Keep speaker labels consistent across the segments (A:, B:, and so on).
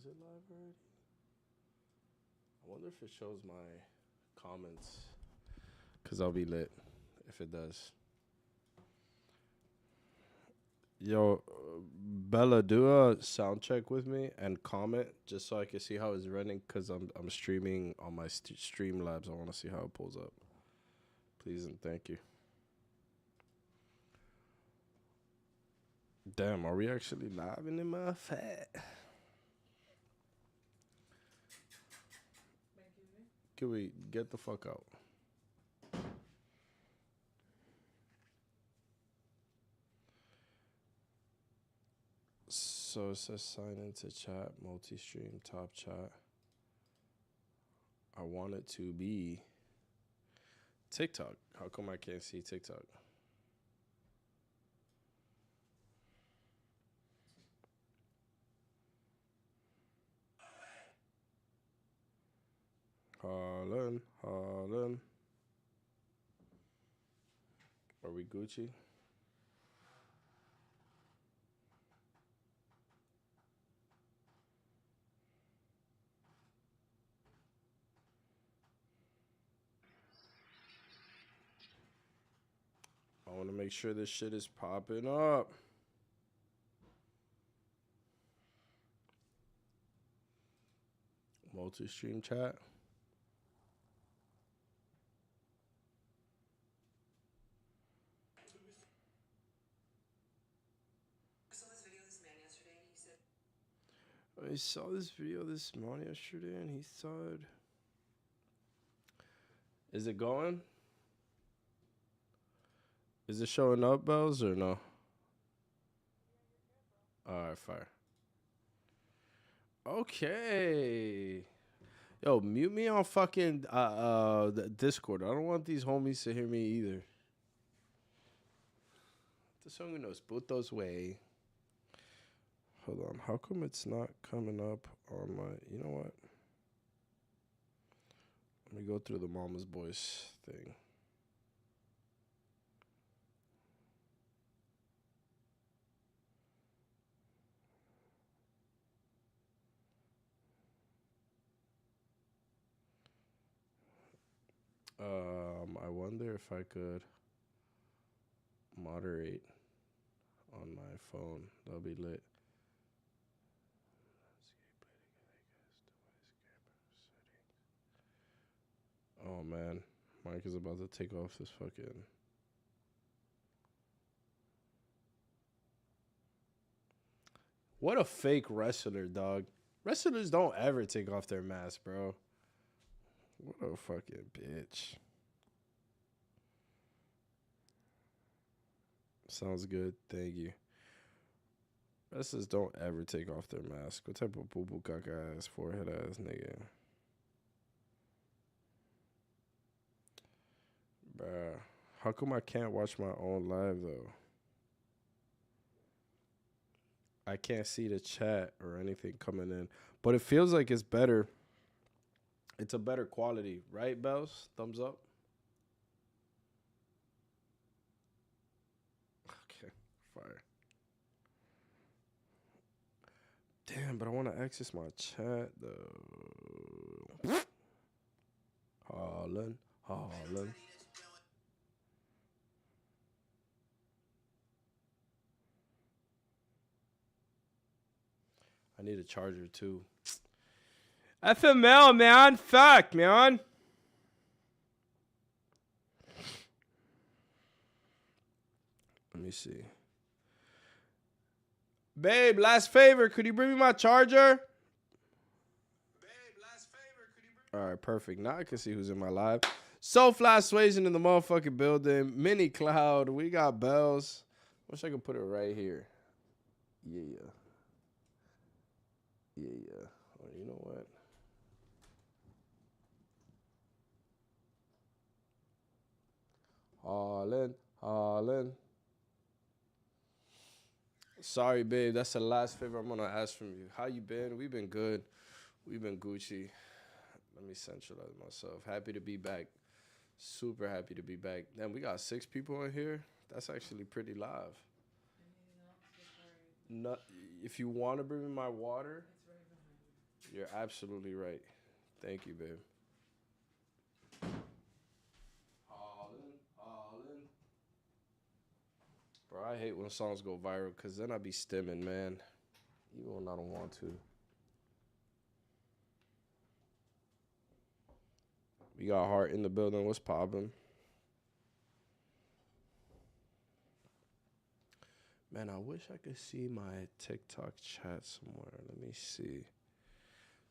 A: Is it live already? I wonder if it shows my comments. Because I'll be lit if it does. Yo, Bella, do a sound check with me and comment just so I can see how it's running. Because I'm streaming on my Streamlabs. I want to see how it pulls up. Please and thank you. Damn, are we actually live in my fat? Can we get the fuck out? So it says sign into chat, multi-stream, top chat. I want it to be TikTok. How come I can't see TikTok? Harlan. Are we Gucci? I want to make sure this shit is popping up. Multi-stream chat. I saw this video this man yesterday and he said, is it going? Is it showing up, Bells, or no? Alright, fire. Okay. Yo, mute me on fucking the Discord. I don't want these homies to hear me either. The song knows putos way. Hold on. How come it's not coming up on my... You know what? Let me go through the Mama's Boys thing. I wonder if I could moderate on my phone. That'll be lit. Oh man, Mike is about to take off this fucking. What a fake wrestler, dog. Wrestlers don't ever take off their mask, bro. What a fucking bitch. Sounds good. Thank you. Wrestlers don't ever take off their mask. What type of boo boo caca ass, forehead ass nigga? Bruh. How come I can't watch my own live though? I can't see the chat or anything coming in. But it feels like it's better. It's a better quality, right, Bells? Thumbs up. Okay, fire. Damn, but I want to access my chat though. Harlan. I need a charger too. FML, man. Fuck, man. Let me see. Babe, last favor. Could you bring me my charger? All right, perfect. Now I can see who's in my live. So Flash Suasion in the motherfucking building. Mini Cloud. We got Bells. Wish I could put it right here. Yeah. Oh, you know what? Harlan. Sorry, babe. That's the last favor I'm gonna ask from you. How you been? We've been good. We've been Gucci. Let me centralize myself. Happy to be back. Super happy to be back. Damn, we got 6 people in here. That's actually pretty live. No, if you want to bring me my water, You're absolutely right. Thank you, babe. Hollin', hollin'. Bro, I hate when songs go viral because then I be stimming, man. Even when I don't want to. We got Heart in the building. What's poppin'? Man, I wish I could see my TikTok chat somewhere. Let me see.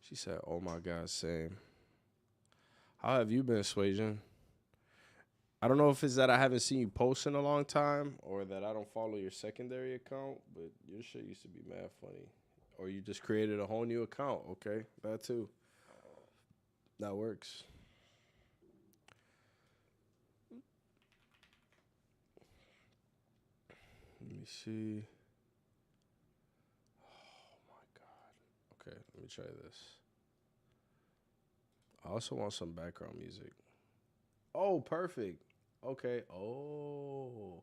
A: She said, oh my God, same. How have you been, Swajan? I don't know if it's that I haven't seen you post in a long time or that I don't follow your secondary account, but your shit used to be mad funny. Or you just created a whole new account. Okay, that too. That works. Let me see. Oh my God. Okay, let me try this. I also want some background music. Oh, perfect. Okay. Oh,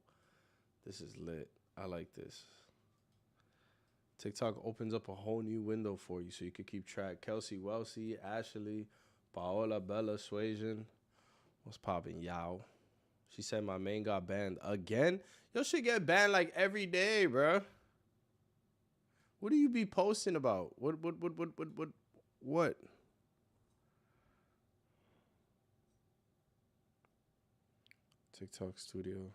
A: this is lit. I like this. TikTok opens up a whole new window for you so you can keep track. Kelsey, Welsie, Ashley, Paola, Bella, Swajan. What's poppin', y'all? She said my main got banned again. Yo, should get banned like every day, bro. What do you be posting about? What? TikTok studio.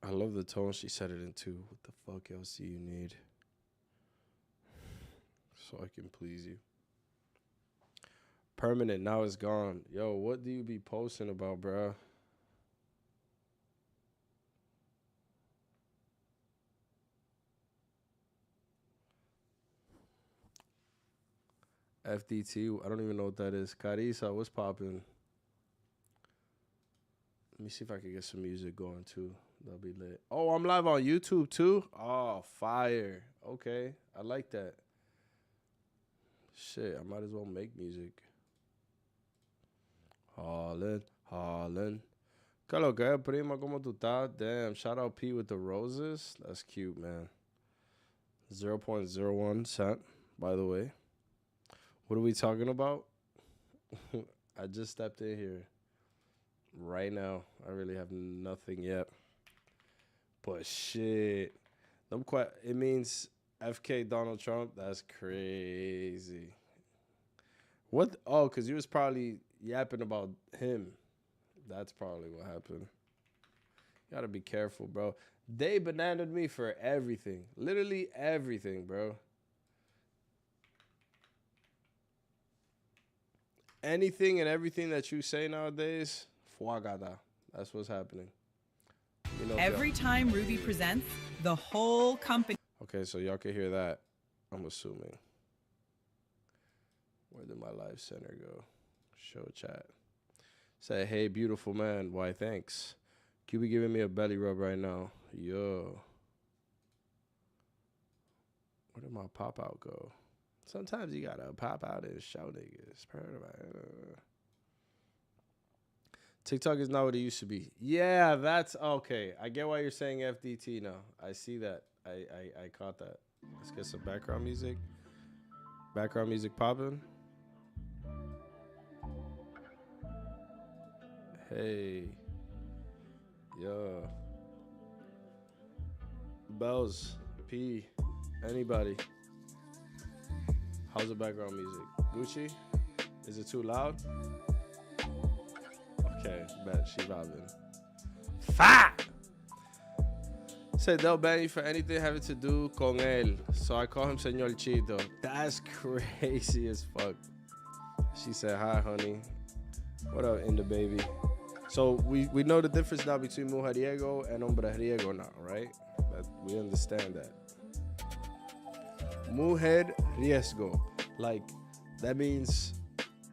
A: I love the tone she said it into. What the fuck else do you need? So I can please you. Permanent, now it's gone. Yo, what do you be posting about, bruh? FDT, I don't even know what that is. Carissa, what's poppin'? Let me see if I can get some music going too. That'll be lit. Oh, I'm live on YouTube too? Oh, fire. Okay, I like that. Shit, I might as well make music. Hollin', hollin'. ¿Qué lo que, prima? ¿Cómo tú estás? Damn, shout out P with the roses. That's cute, man. 0.01 cent, by the way. What are we talking about? I just stepped in here. Right now, I really have nothing yet. But shit. It means FK Donald Trump. That's crazy. What? Oh, because you was probably yapping about him. That's probably what happened. You gotta be careful, bro. They bananaed me for everything. Literally everything, bro. Anything and everything that you say nowadays, fuagada. That's what's happening. You know,
B: every time Ruby presents, the whole company.
A: Okay, so y'all can hear that, I'm assuming. Where did my live center go? Show chat. Say, hey, beautiful man. Why, thanks. You be giving me a belly rub right now. Yo. Where did my pop out go? Sometimes you gotta pop out and show niggas. TikTok is not what it used to be. Yeah, that's okay. I get why you're saying FDT now. I see that. I caught that. Let's get some background music. Background music popping. Hey. Yo. Bells. P. Anybody. How's the background music? Gucci? Is it too loud? Okay, bet she vibing. Fuck! Said they'll ban you for anything having to do con él. So I call him Señor Chito. That's crazy as fuck. She said, hi, honey. What up, in the baby? So we know the difference now between mujeriego and hombreriego now, right? We understand that. Mujer riesgo. Like, that means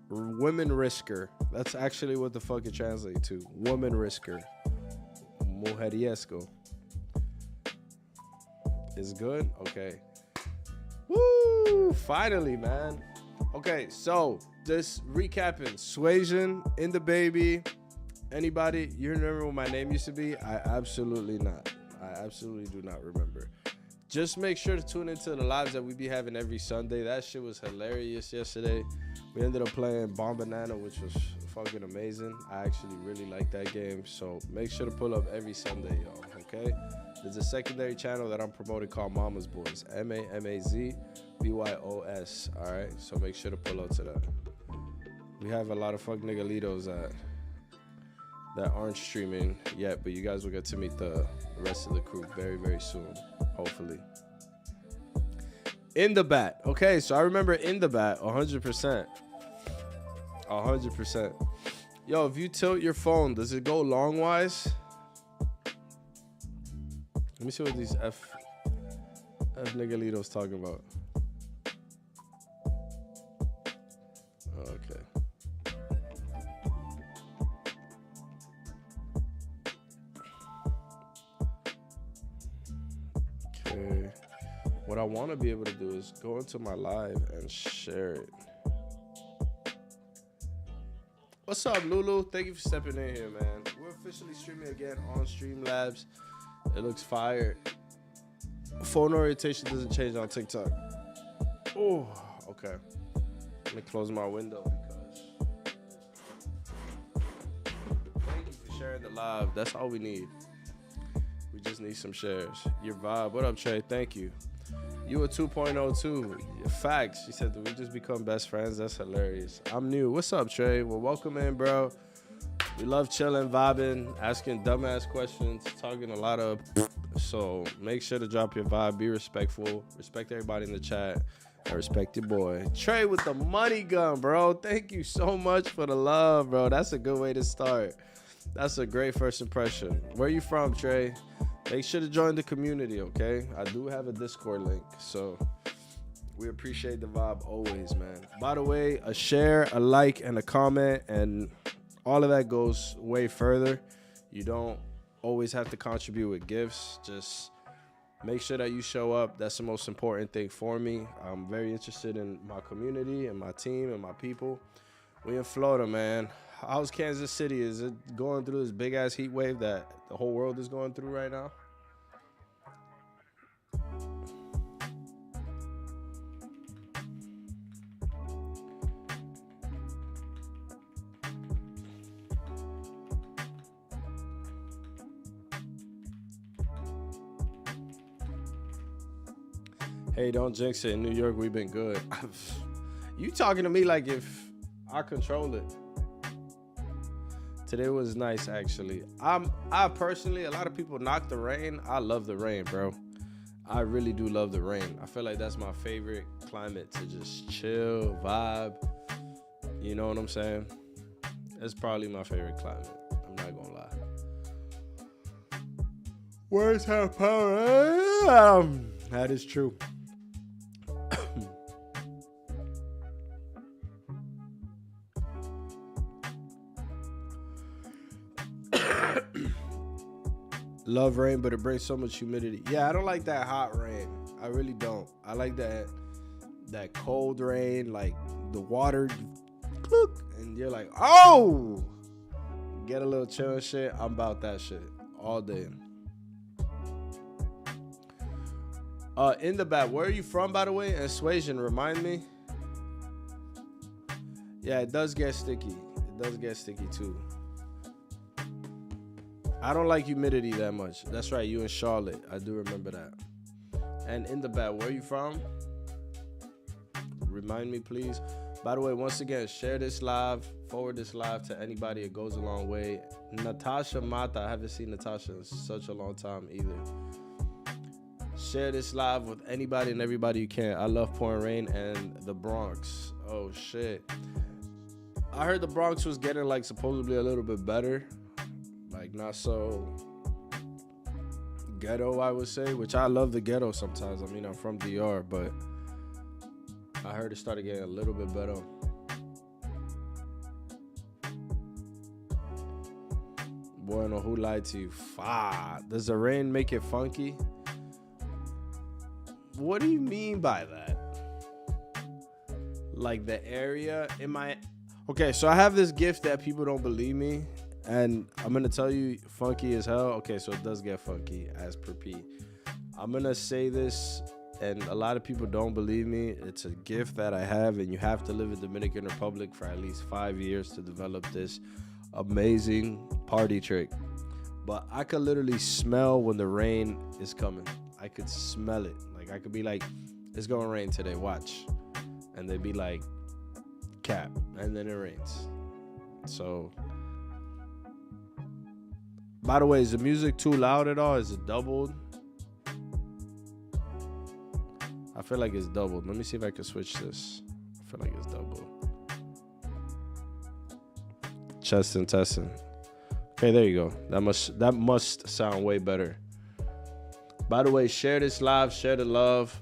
A: women risker. That's actually what the fuck it translates to. Woman risker. Mujer riesgo. Is good? Okay. Woo! Finally, man. Okay, so just recapping. Swajan, in the baby. Anybody? You remember what my name used to be? I absolutely not. I absolutely do not remember. just make sure to tune into the lives that we be having every Sunday. That shit was hilarious yesterday. We ended up playing Bomb Banana, which was fucking amazing. I actually really like that game. So make sure to pull up every Sunday, y'all, okay? There's a secondary channel that I'm promoting called Mama's Boys, MAMAZBYOS, all right? So make sure to pull up to that. We have a lot of fuck nigalitos that aren't streaming yet, but you guys will get to meet the rest of the crew very, very soon, hopefully. In the bat. Okay, so I remember In the Bat 100%. 100%. Yo, if you tilt your phone, does it go longwise? Let me see what these F nigalitos talking about. Okay. Okay. What I want to be able to do is go into my live and share it. What's up, Lulu? Thank you for stepping in here, man. We're officially streaming again on Streamlabs. It looks fire. Phone orientation doesn't change on TikTok. Oh, okay. Let me close my window because thank you for sharing the live. That's all we need. We just need some shares. Your vibe. What up, Trey? Thank you. You a 2.0 too. Facts. She said that we just become best friends. That's hilarious. I'm new. What's up, Trey? Well, welcome in, bro. We love chilling, vibing, asking dumbass questions, talking a lot of. So make sure to drop your vibe. Be respectful. Respect everybody in the chat. And respect your boy. Trey with the money gun, bro. Thank you so much for the love, bro. That's a good way to start. That's a great first impression. Where you from, Trey? Make sure to join the community, okay? I do have a Discord link, so we appreciate the vibe always, man. By the way, a share, a like, and a comment, and all of that goes way further. You don't always have to contribute with gifts. Just make sure that you show up. That's the most important thing for me. I'm very interested in my community and my team and my people. We in Florida, man. How's Kansas City? Is it going through this big-ass heat wave that the whole world is going through right now? Hey, don't jinx it. In New York, we've been good. You talking to me like if I control it. Today was nice, actually. I personally, a lot of people knock the rain. I love the rain, bro. I really do love the rain. I feel like that's my favorite climate to just chill, vibe. You know what I'm saying? It's probably my favorite climate. I'm not gonna lie. Words have power. That is true. Love rain, but it brings so much humidity. Yeah, I don't like that hot rain. I really don't. I like that cold rain, like the water, and you're like, oh, get a little chill and shit. I'm about that shit all day. In the back, where are you from, by the way? And Suasion, remind me. Yeah, it does get sticky. It does get sticky too. I don't like humidity that much. That's right, you in Charlotte. I do remember that. And in the back, where are you from? Remind me, please. By the way, once again, share this live, forward this live to anybody. It goes a long way. Natasha Mata, I haven't seen Natasha in such a long time either. Share this live with anybody and everybody you can. I love pouring rain and the Bronx. Oh, shit. I heard the Bronx was getting, like, supposedly a little bit better. Like, not so ghetto, I would say, which I love the ghetto sometimes. I mean, I'm from DR, but I heard it started getting a little bit better. Bueno, who lied to you? Does the rain make it funky? What do you mean by that? Like the area in my... Okay, so I have this gift that people don't believe me. And I'm gonna tell you, funky as hell. Okay, so it does get funky as per P. I'm gonna say this, and a lot of people don't believe me. It's a gift that I have, and you have to live in Dominican Republic for at least 5 years to develop this amazing party trick. But I could literally smell when the rain is coming. I could smell it. Like I could be like, it's gonna rain today, watch. And they'd be like, cap, and then it rains. So, by the way, is the music too loud at all? Is it doubled? I feel like it's doubled. Let me see if I can switch this. I feel like it's doubled. Testing. Okay, there you go. That must sound way better. By the way, share this live, share the love.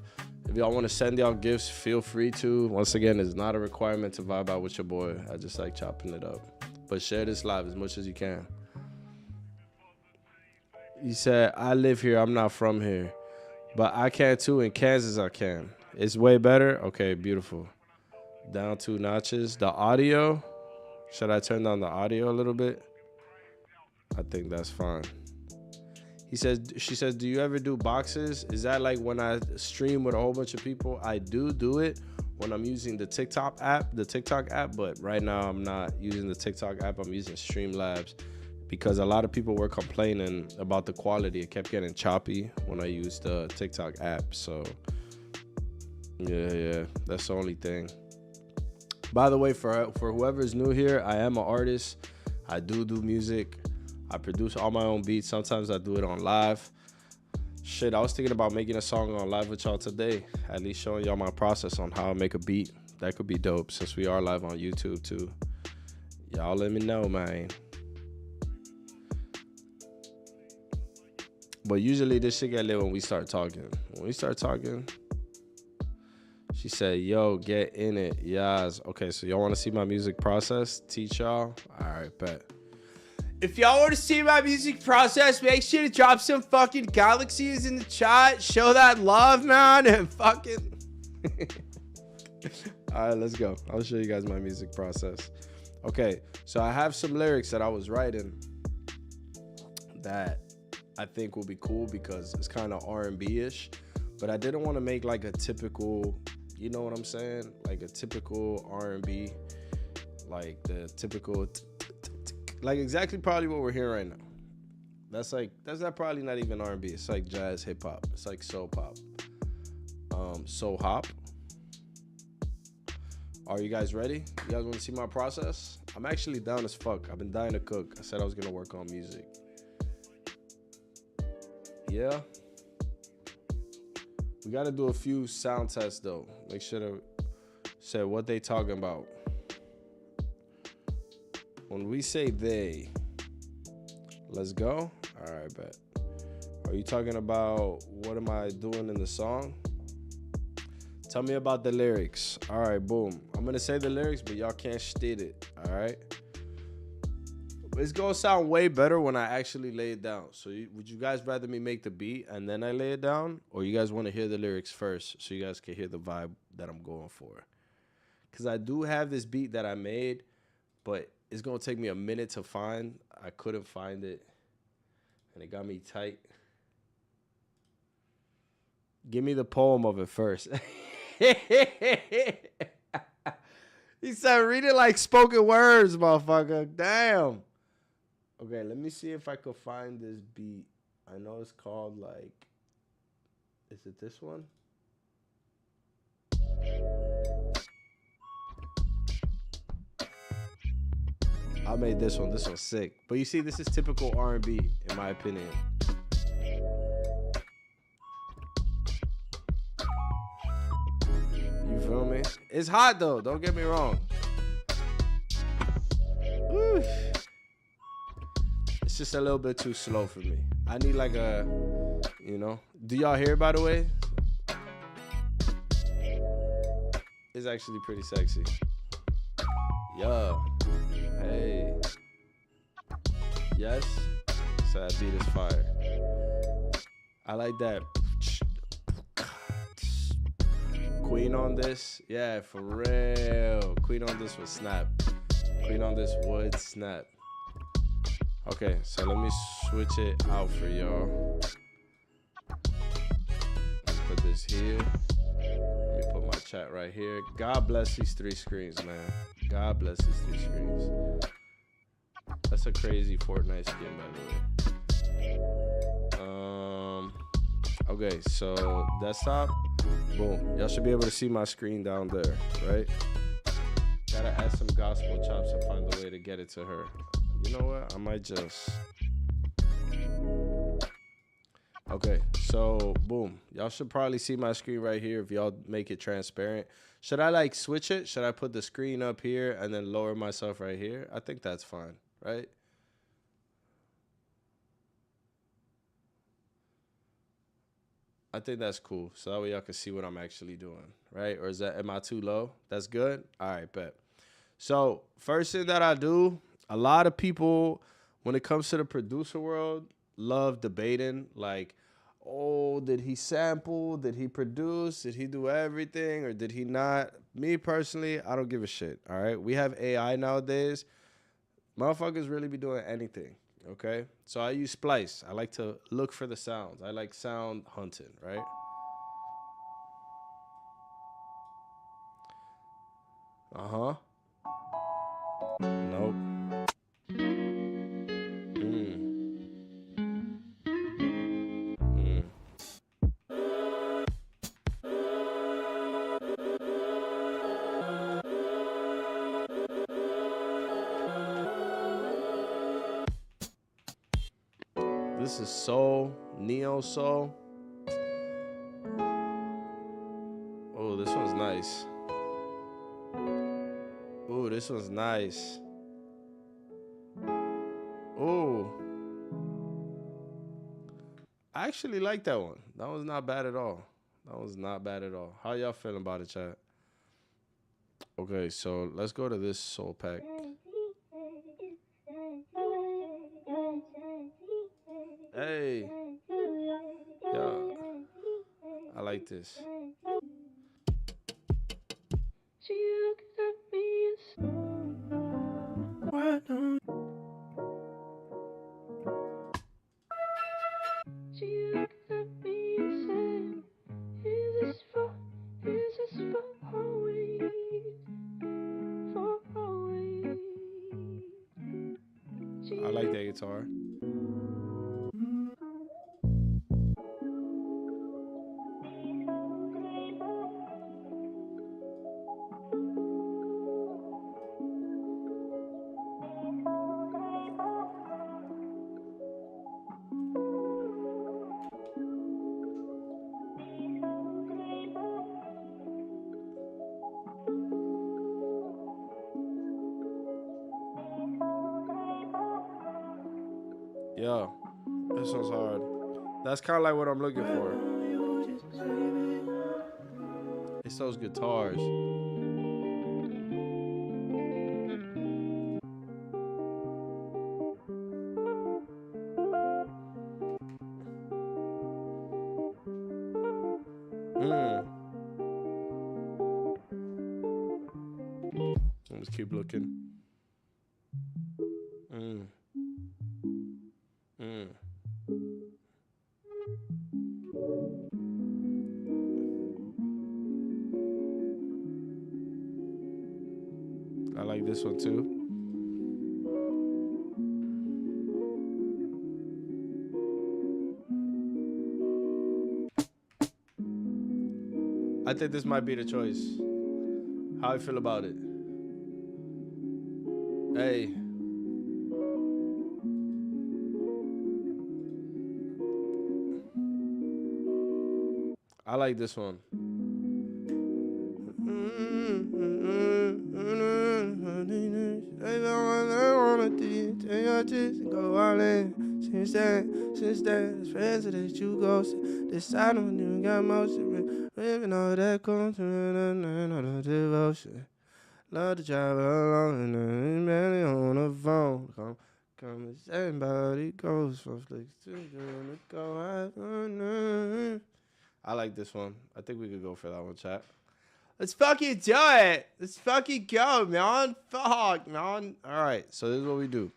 A: If y'all want to send y'all gifts, feel free to. Once again, it's not a requirement to vibe out with your boy. I just like chopping it up. But share this live as much as you can. He said, I live here. I'm not from here. But I can too. In Kansas, I can. It's way better? Okay, beautiful. Down 2 notches. The audio. Should I turn down the audio a little bit? I think that's fine. She says, do you ever do boxes? Is that like when I stream with a whole bunch of people? I do it when I'm using the TikTok app, but right now I'm not using the TikTok app. I'm using Streamlabs because a lot of people were complaining about the quality. It kept getting choppy when I used the TikTok app. So yeah, that's the only thing. By the way, for whoever's new here, I am an artist. I do music. I produce all my own beats. Sometimes I do it on live. Shit, I was thinking about making a song on live with y'all today. At least showing y'all my process on how I make a beat. That could be dope since we are live on YouTube too. Y'all let me know, man. But usually this shit get lit when we start talking. When we start talking, she said, yo, get in it. Yes. Okay, so y'all want to see my music process? Teach y'all? All right, bet. If y'all want to see my music process, make sure to drop some fucking galaxies in the chat. Show that love, man, and fucking... All right, let's go. I'll show you guys my music process. Okay, so I have some lyrics that I was writing that I think will be cool because it's kind of R&B-ish, but I didn't want to make like a typical, you know what I'm saying? Like a typical R&B, like the typical, like exactly probably what we're hearing right now. That's not probably not even R&B. It's like jazz, hip hop. It's like soul pop. Soul hop. Are you guys ready? You guys want to see my process? I'm actually down as fuck. I've been dying to cook. I said I was gonna work on music. Yeah. We gotta do a few sound tests though. Make sure to say what they talking about. When we say they, let's go. All right, bet. Are you talking about what am I doing in the song? Tell me about the lyrics. All right, boom. I'm gonna say the lyrics, but y'all can't state it. All right. It's gonna sound way better when I actually lay it down. So would you guys rather me make the beat and then I lay it down? Or you guys want to hear the lyrics first so you guys can hear the vibe that I'm going for? Because I do have this beat that I made, but it's gonna take me a minute to find. I couldn't find it, and it got me tight. Give me the poem of it first. He said, read it like spoken words, motherfucker. Damn. Okay, let me see if I could find this beat. I know it's called like, is it this one? I made this one. This one's sick. But you see, this is typical R&B, in my opinion. You feel me? It's hot, though. Don't get me wrong. Woo. It's just a little bit too slow for me. I need like a, you know. Do y'all hear, by the way? It's actually pretty sexy. Yeah. Hey. Yes. So that beat is fire. I like that. Queen on this. Yeah, for real. Queen on this would snap. Queen on this would snap. Okay, so let me switch it out for y'all. Let's put this here. Let me put my chat right here. God bless these 3 screens, man. God bless these 3 screens. That's a crazy Fortnite skin, by the way. Okay, so desktop. Boom. Y'all should be able to see my screen down there, right? Gotta add some gospel chops and find a way to get it to her. You know what? I might just... Okay, so boom. Y'all should probably see my screen right here if y'all make it transparent. Should I like switch it? Should I put the screen up here and then lower myself right here? I think that's fine, right? I think that's cool. So that way y'all can see what I'm actually doing, right? Or am I too low? That's good? All right, bet. So first thing that I do, a lot of people, when it comes to the producer world, love debating like, oh, did he sample? Did he produce? Did he do everything? Or did he not? Me personally, I don't give a shit, all right? We have AI nowadays. Motherfuckers really be doing anything, okay? So I use Splice. I like to look for the sounds. I like sound hunting, right? Uh-huh. Nope. This is soul, neo soul. Oh, this one's nice. Oh, this one's nice. Oh, I actually like that one. That was not bad at all. That was not bad at all. How y'all feeling about it, chat? Okay, so let's go to this soul pack. Hey. Yeah. I like this. She looks at me and why don't she looks at me and said, is this for always? For always. I like that guitar. Yeah, this one's hard. That's kind of like what I'm looking for. It's those guitars. Let's keep looking. I like this one too. I think this might be the choice. How you feel about it? Hey. I like this one. Since then, it's friends that you go decide when you got motion, living all that comes to devotion. Love to travel alone and barely on the phone. Come and somebody goes from flicks to go. I like this one. I think we could go for that one, chat. Let's fucking do it. Let's fucking go, man. Fuck, man. All right, so this is what we do.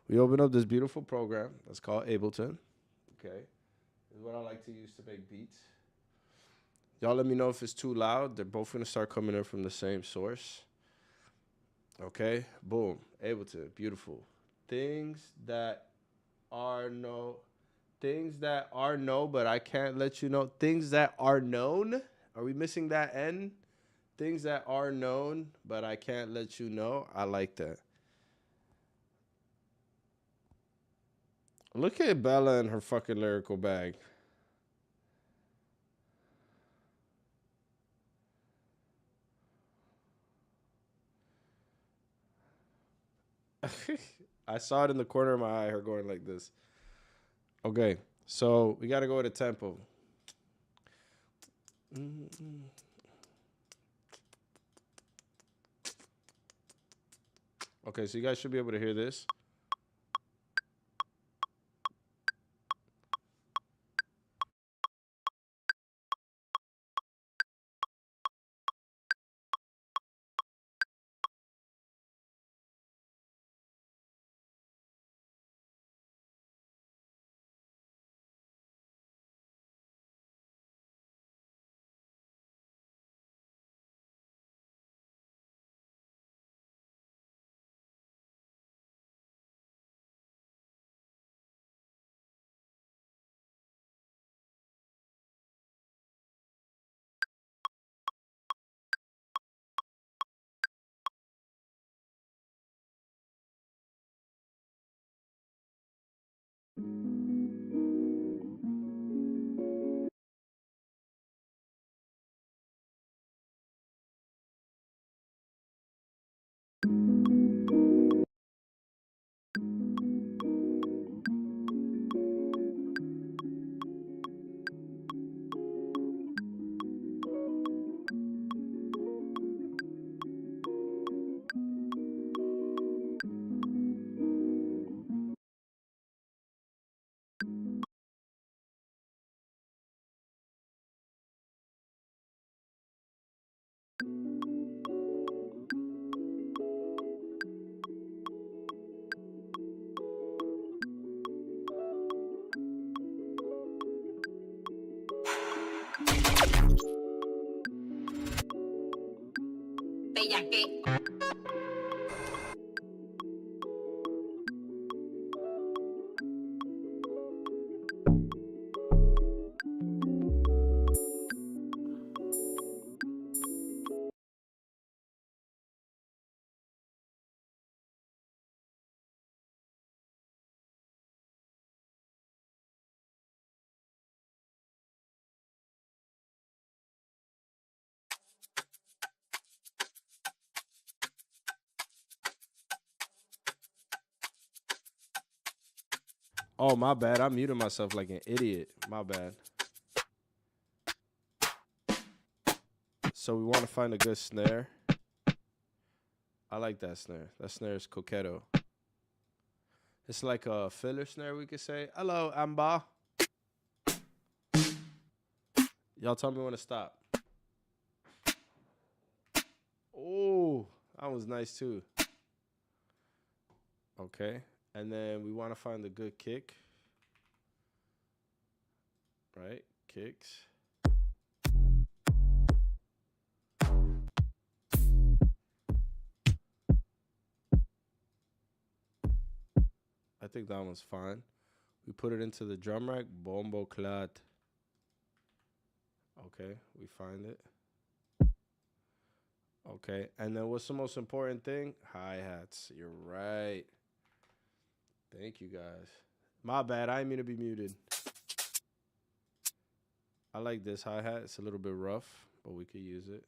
A: We open up this beautiful program that's called Ableton. Okay, this is what I like to use to make beats. Y'all let me know if it's too loud. They're both gonna start coming in from the same source. Okay, boom, Ableton, beautiful. Things that are no, things that are no, but I can't let you know. Things that are known. Are we missing that N? Things that are known, but I can't let you know. I like that. Look at Bella and her fucking lyrical bag. I saw it in the corner of my eye, her going like this. Okay, so we got to go with a tempo. Okay, so you guys should be able to hear this. Oh, my bad. I muted myself like an idiot. My bad. So we want to find a good snare. I like that snare. That snare is coquetto. It's like a filler snare, we could say. Hello, Amba. Y'all tell me when to stop. Oh, that was nice too. Okay. And then we want to find a good kick. Right? Kicks. I think that one's fine. We put it into the drum rack. Bombo clat. Okay, we find it. Okay, and then what's the most important thing? Hi-hats. You're right. Thank you, guys. My bad. I didn't mean to be muted. I like this hi-hat. It's a little bit rough, but we could use it.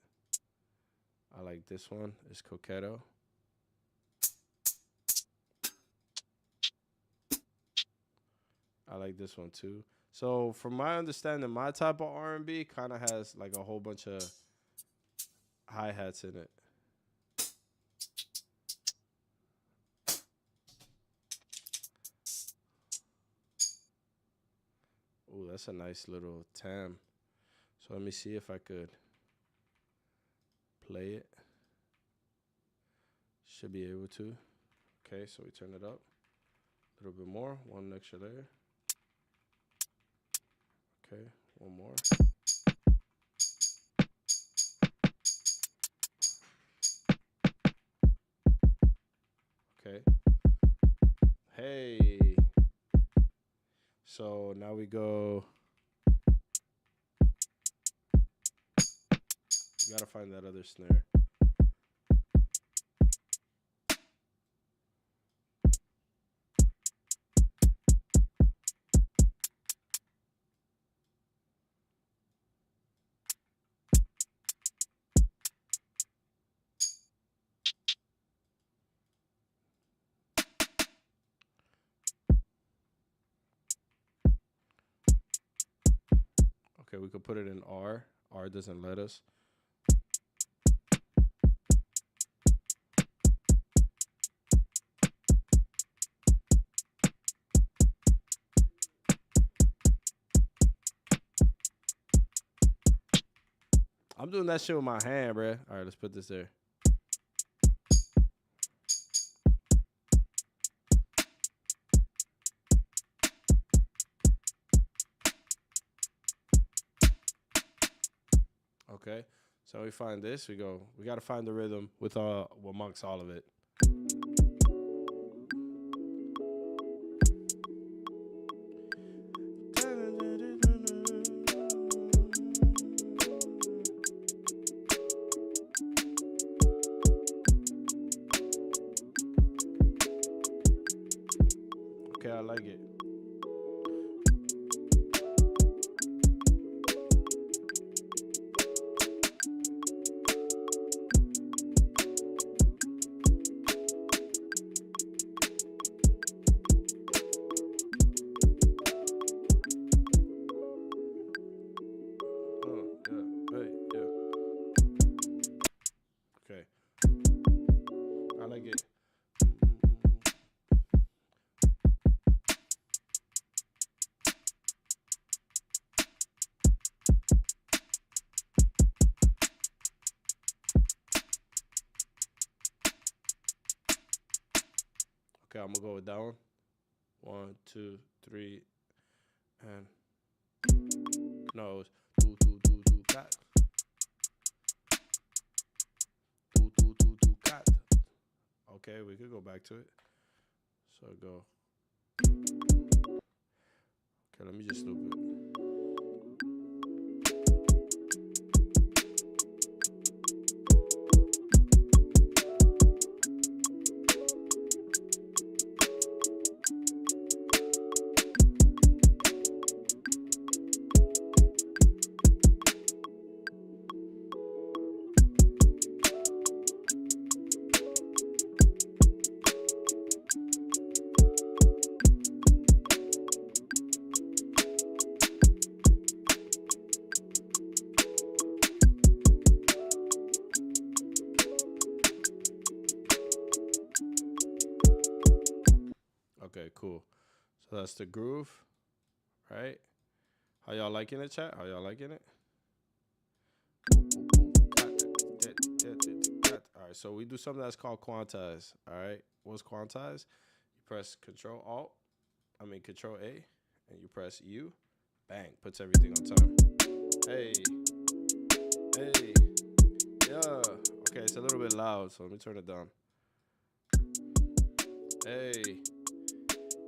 A: I like this one. It's coquetto. I like this one too. So from my understanding, my type of R&B kind of has like a whole bunch of hi-hats in it. Oh, that's a nice little tam. So let me see if I could play it. Should be able to. Okay, so we turn it up. A little bit more. One extra layer. Okay, one more. Okay. Hey. So now we go. You gotta find that other snare. Okay, we could put it in R. R doesn't let us. I'm doing that shit with my hand, bruh. All right, let's put this there. Okay, so we find this. We got to find the rhythm with amongst all of it. Okay, I like it. Okay. I like it. Okay, I'm gonna go with that one. 1, 2, 3, and no, it's do cat. Do cat. Okay, we could go back to it. So go. Okay, let me just loop it. Okay, cool. So that's the groove, right? How y'all liking it, chat? How y'all liking it? All right, so we do something that's called quantize. All right, what's quantize? You press Control A, and you press U. Bang, puts everything on time. Hey, yeah. Okay, it's a little bit loud, so let me turn it down. Hey.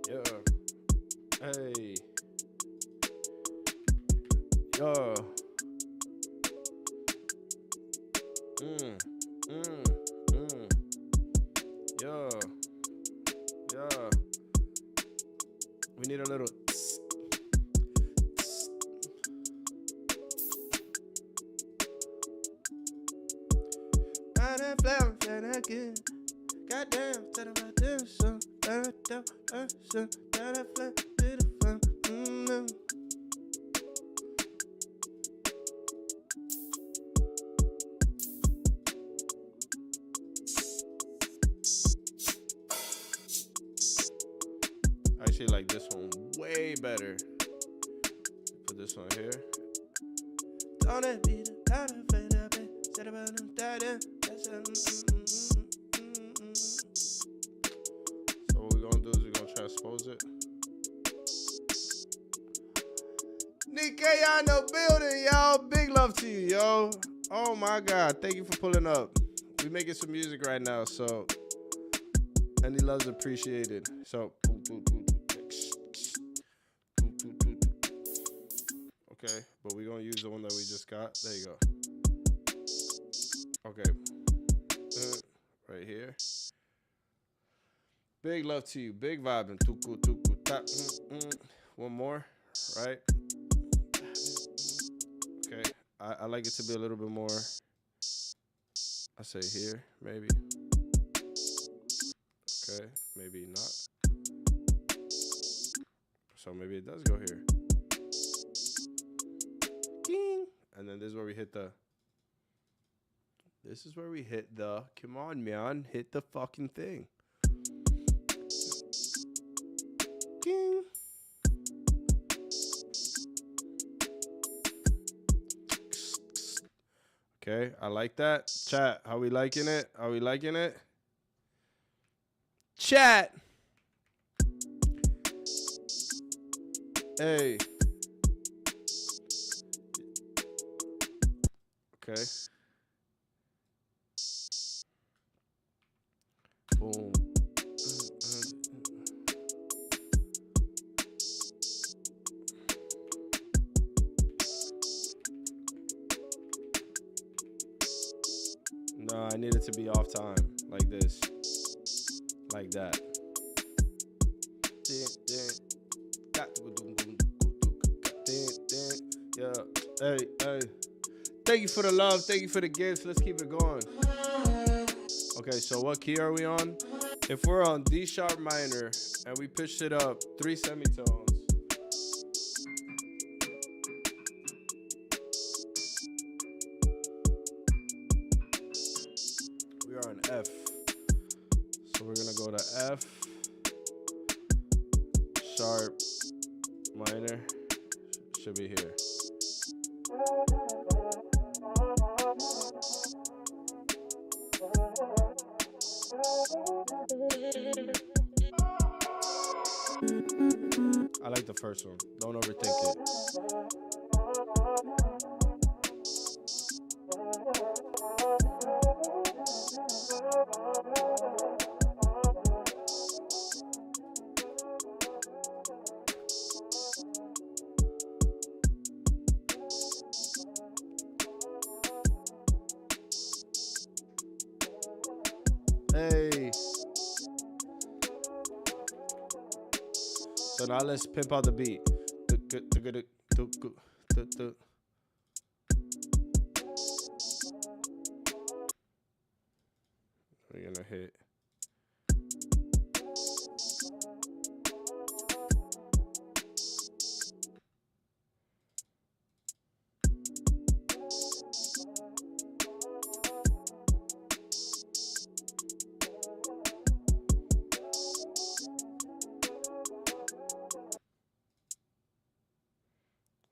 A: Yeah. Hey. Yo. Yo. Yeah. We need a little. Goddamn, tell about this song. I actually like this one way better. Put this one here. So what we're gonna do is we're gonna transpose pause it. Nikkei on the building, yo. Big love to you, yo. Oh my God, thank you for pulling up. We making some music right now, so any love's appreciated. So, okay, but we're gonna use the one that we just got. There you go. Okay, right here. Big love to you. Big vibing. One more, right? Okay, I like it to be a little bit more. I say here, maybe. Okay, maybe not. So maybe it does go here. Ding. And then this is where we hit the. This is where we hit the. Come on, man. Hit the fucking thing. Ding. Okay, I like that. Chat, how we liking it? Are we liking it? Chat. Hey. Okay. Boom. No, I need it to be off time, like this, like that. Yeah, hey. Thank you for the love. Thank you for the gifts. Let's keep it going. Okay, so what key are we on? If we're on D sharp minor and we pitched it up 3 semitones. We are on F. So we're gonna go to F, sharp, minor, should be here. I like the first one. Don't overthink it. Hey. So now let's pimp out the beat. We're gonna hit.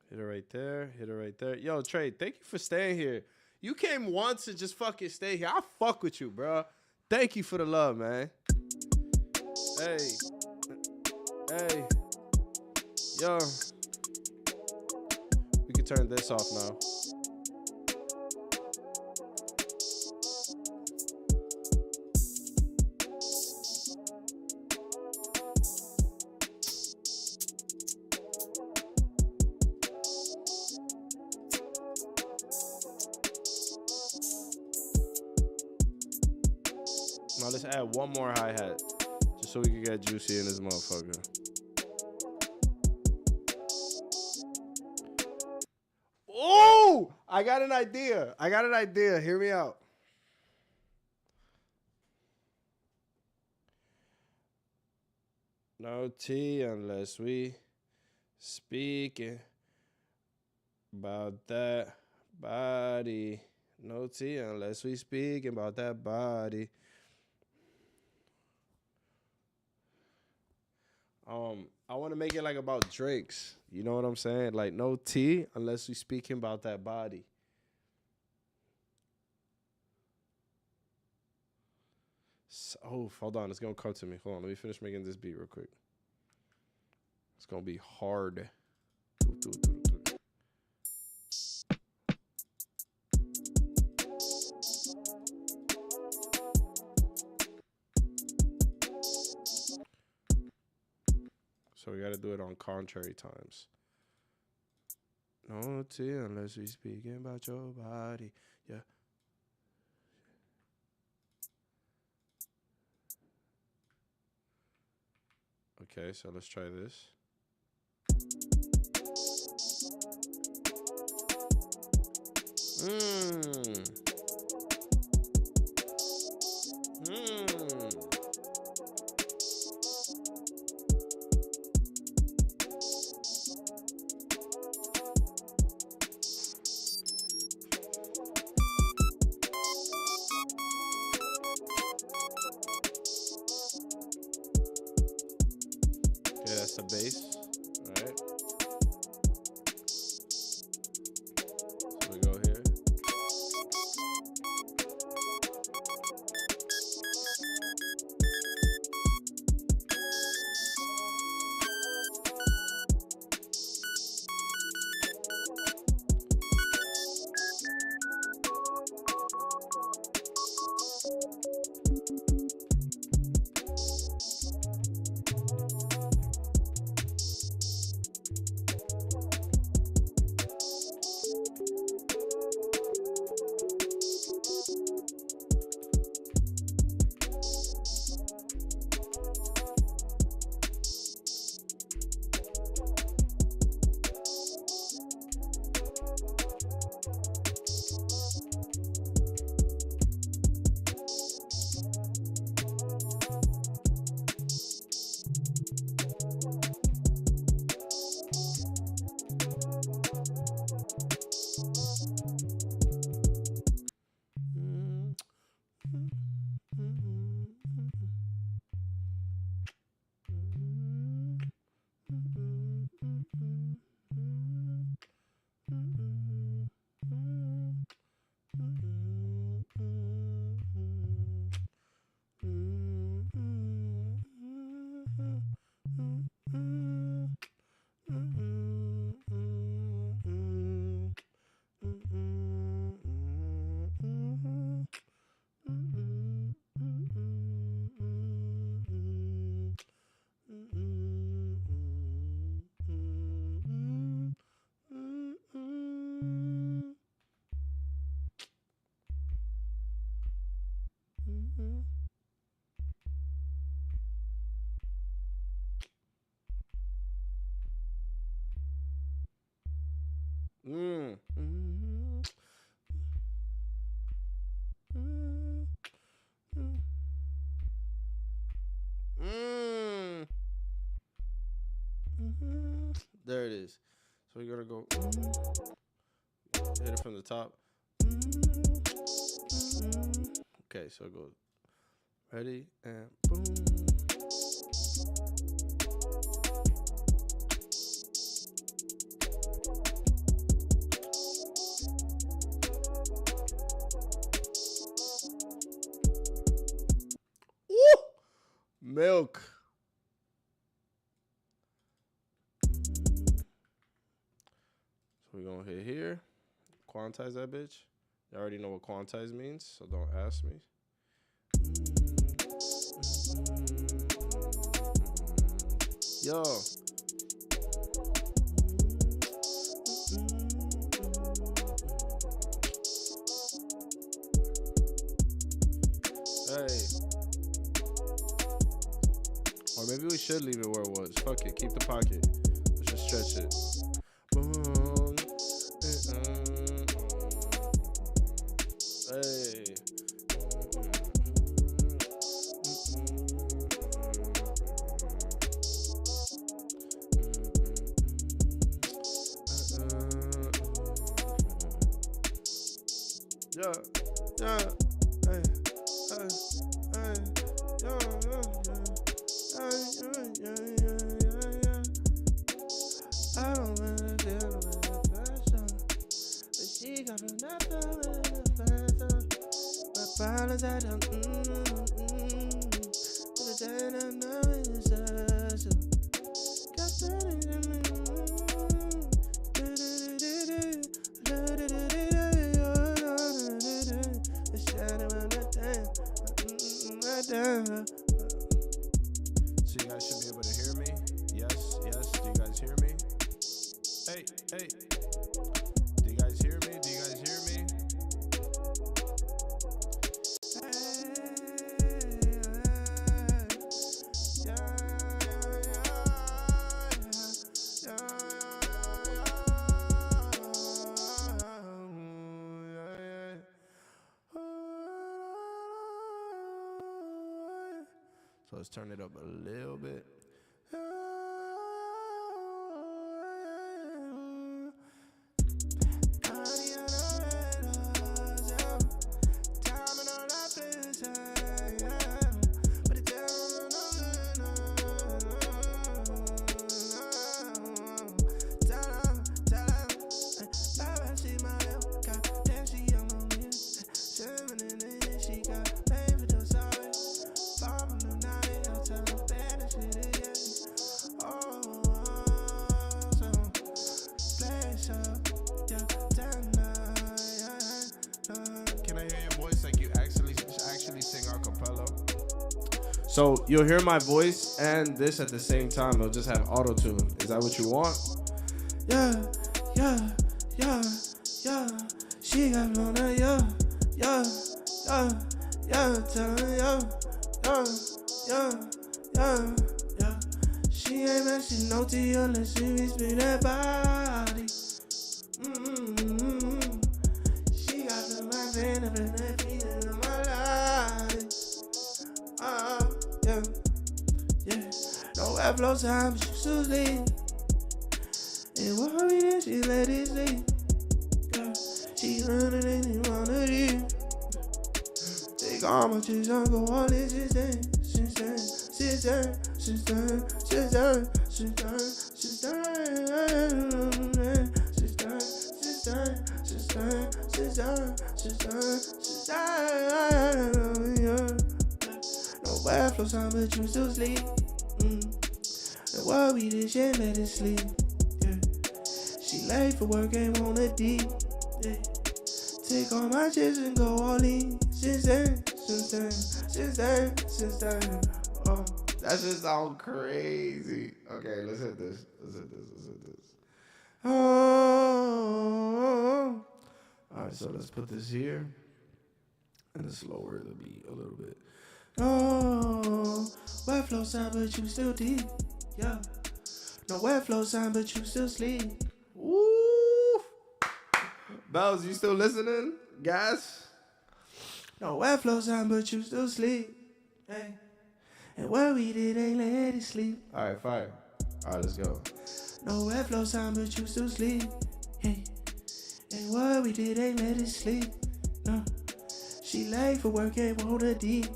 A: Hit it right there. Hit it right there. Yo, Trey, thank you for staying here. You came once and just fucking stay here. I fuck with you, bro. Thank you for the love, man. Hey. Hey. Yo. We can turn this off now. Now let's add one more hi-hat, just so we can get juicy in this motherfucker. Oh, I got an idea. Hear me out. No tea unless we speak about that body. No tea unless we speak about that body. I want to make it like about drinks. You know what I'm saying? Like no tea unless we speaking about that body. So, hold on, it's gonna come to me. Hold on, let me finish making this beat real quick. It's gonna be hard. So we gotta do it on contrary times. No tea unless we speaking about your body. Yeah. Okay, so let's try this. Okay, that's the bass. All right. So we go here. There it is. So we're gonna go hit it from the top. Okay, so it goes ready and boom. Woo! Milk. So we're gonna hit here, quantize that bitch. You already know what quantize means, so don't ask me. Yo. Hey. Or maybe we should leave it where it was. Fuck it, keep the pocket. Let's just stretch it. Boom. Hey. Yeah, yeah, hey, hey, hey, yeah, yeah. I don't wanna deal with the person, but she got another with the person. My problems I don't, but I don't know it's us. Got 30 So you guys should be able to hear me. Yes, yes. Do you guys hear me? Hey, hey. Do you guys hear me? Do you guys hear me? So let's turn it up a little bit. So you'll hear my voice and this at the same time. It'll just have auto tune. Is that what you want? Yeah, yeah, yeah, yeah. She got blown out, yeah, yeah, yeah, yeah. Tell her, yeah, yeah, yeah, yeah. She ain't messing no to you unless she be spin that body. She got the mind fan up in that feeling of my life. Yeah, yeah. No Wackeo time, but she still sleep. And worry that she let it sleep. Yeah, she learning anything wanna do. Take all my chicks and go all this since then. Since then, since then, since then, since then, since then, since then, since then, since then, since then, since then, since then, since then, yeah. No Wackeo time, but you still sleep. And worry that she let it sleep. Yeah, she late for work, ain't wanna deep. Yeah, take all my chips and go all in. Since then, since then, since then, since then. Oh, that just sound crazy. Okay, let's hit this. Let's hit this. Let's hit this. Oh. All right, so let's put this here. And let's lower the beat a little bit. Oh, Wackeo sound, but you still deep. Yeah. No Wackeo sound, but you still sleep. Woo! Bells, you still listening? Gas? No Wackeo sound, but you still sleep. Hey. And worry it ain't let it sleep. Alright, fire. Alright, let's go. No Wackeo sound, but you still sleep. Hey. And worry it ain't let it sleep. No. She late for work, ain't wanna deep.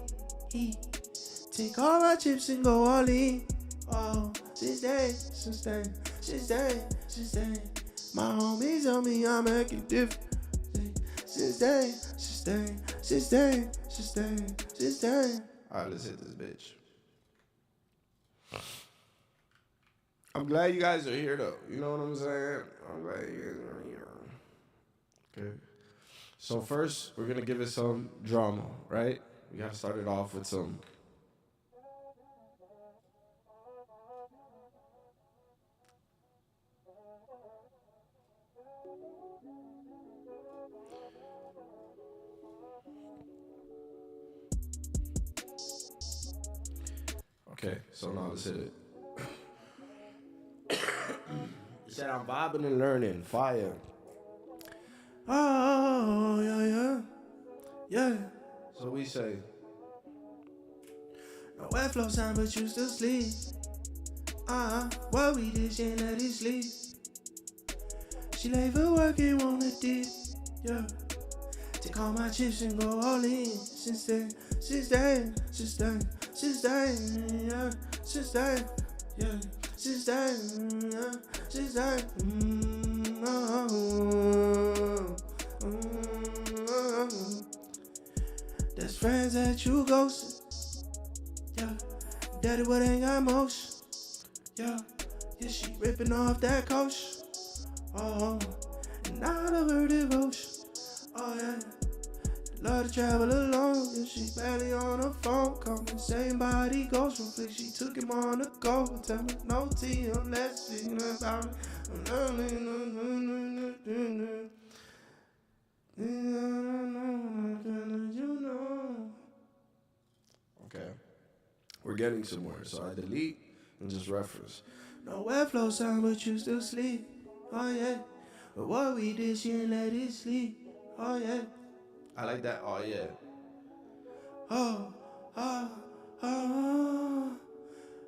A: Take all my chips and go all in. Oh, since then, since then, since then, since then. My homies tell me I'm acting different. Since then, since then, since then, since then, since then. Alright, let's hit this bitch. I'm glad you guys are here though. You know what I'm saying? I'm glad you guys are here. Okay. So first, we're gonna give it some drama, right? We gotta start it off with some. Okay, so now let's hit it. You said I'm vibing and learning. Fire. Oh, yeah, yeah. Yeah. So we say. No Wackeo sound, but you still sleep. Worry this ain't let it sleep. She late for work and wanna dip. Yeah. Take all my chips and go all in. Since then, since then, since then, since then, yeah. Since then, yeah. Since then, yeah. Since then, There's friends that you ghosted. Yeah. Daddy, what ain't got motion? Yeah. Yeah, she ripping off that coach. Oh, not of her devotion. Oh, yeah.
C: Love to travel alone, if she barely on her phone. Call me same body goes from flick, she took him on the go. Tell me no tea unless thinking about it.
A: Okay. We're getting somewhere, so I delete and just reference.
C: No airflow sound, but you still sleep. Oh yeah. But what we did, she ain't let it sleep. Oh yeah.
A: I like that. Oh yeah.
C: Oh, oh, oh.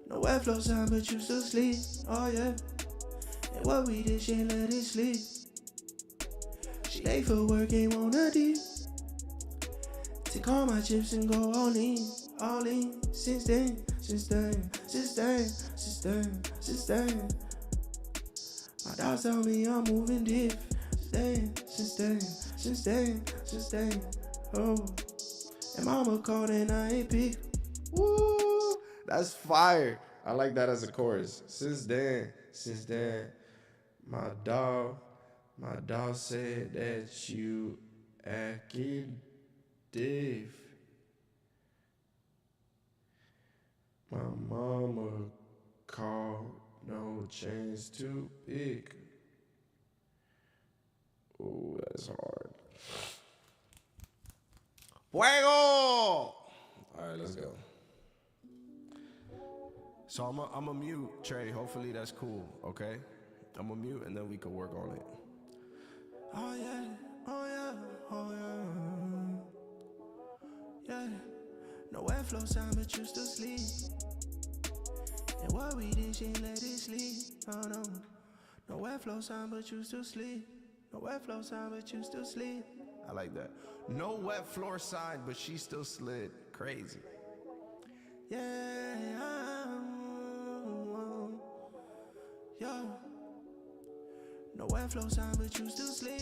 C: No airflow sound, but you still sleep. Oh yeah. And what we did, she ain't let it sleep. She late for work, ain't wanna deep. Take all my chips and go all in, all in. Since then, since then, since then, since then, since then. My dogs tell me I'm moving different. Since then, since then, since then. Oh, and mama called and I ain't pick.
A: Woo! That's fire. I like that as a chorus. Since then, my dog said that you acting diff. My mama called, no chance to pick. Ooh, that's hard. Wackeo! All right, let's go. So I'm a mute, Trey. Hopefully that's cool, okay? I'm a mute and then we can work on it.
C: Oh yeah, oh yeah, oh yeah. Yeah. No airflow sound, but you still sleep. And what we did, she ain't let it sleep. Oh no. No airflow sound, but you still sleep. No airflow sound, but you still sleep.
A: I like that. No wet floor sign, but she still slid. Crazy.
C: Yeah, yo. No airflow sound, but you still sleep.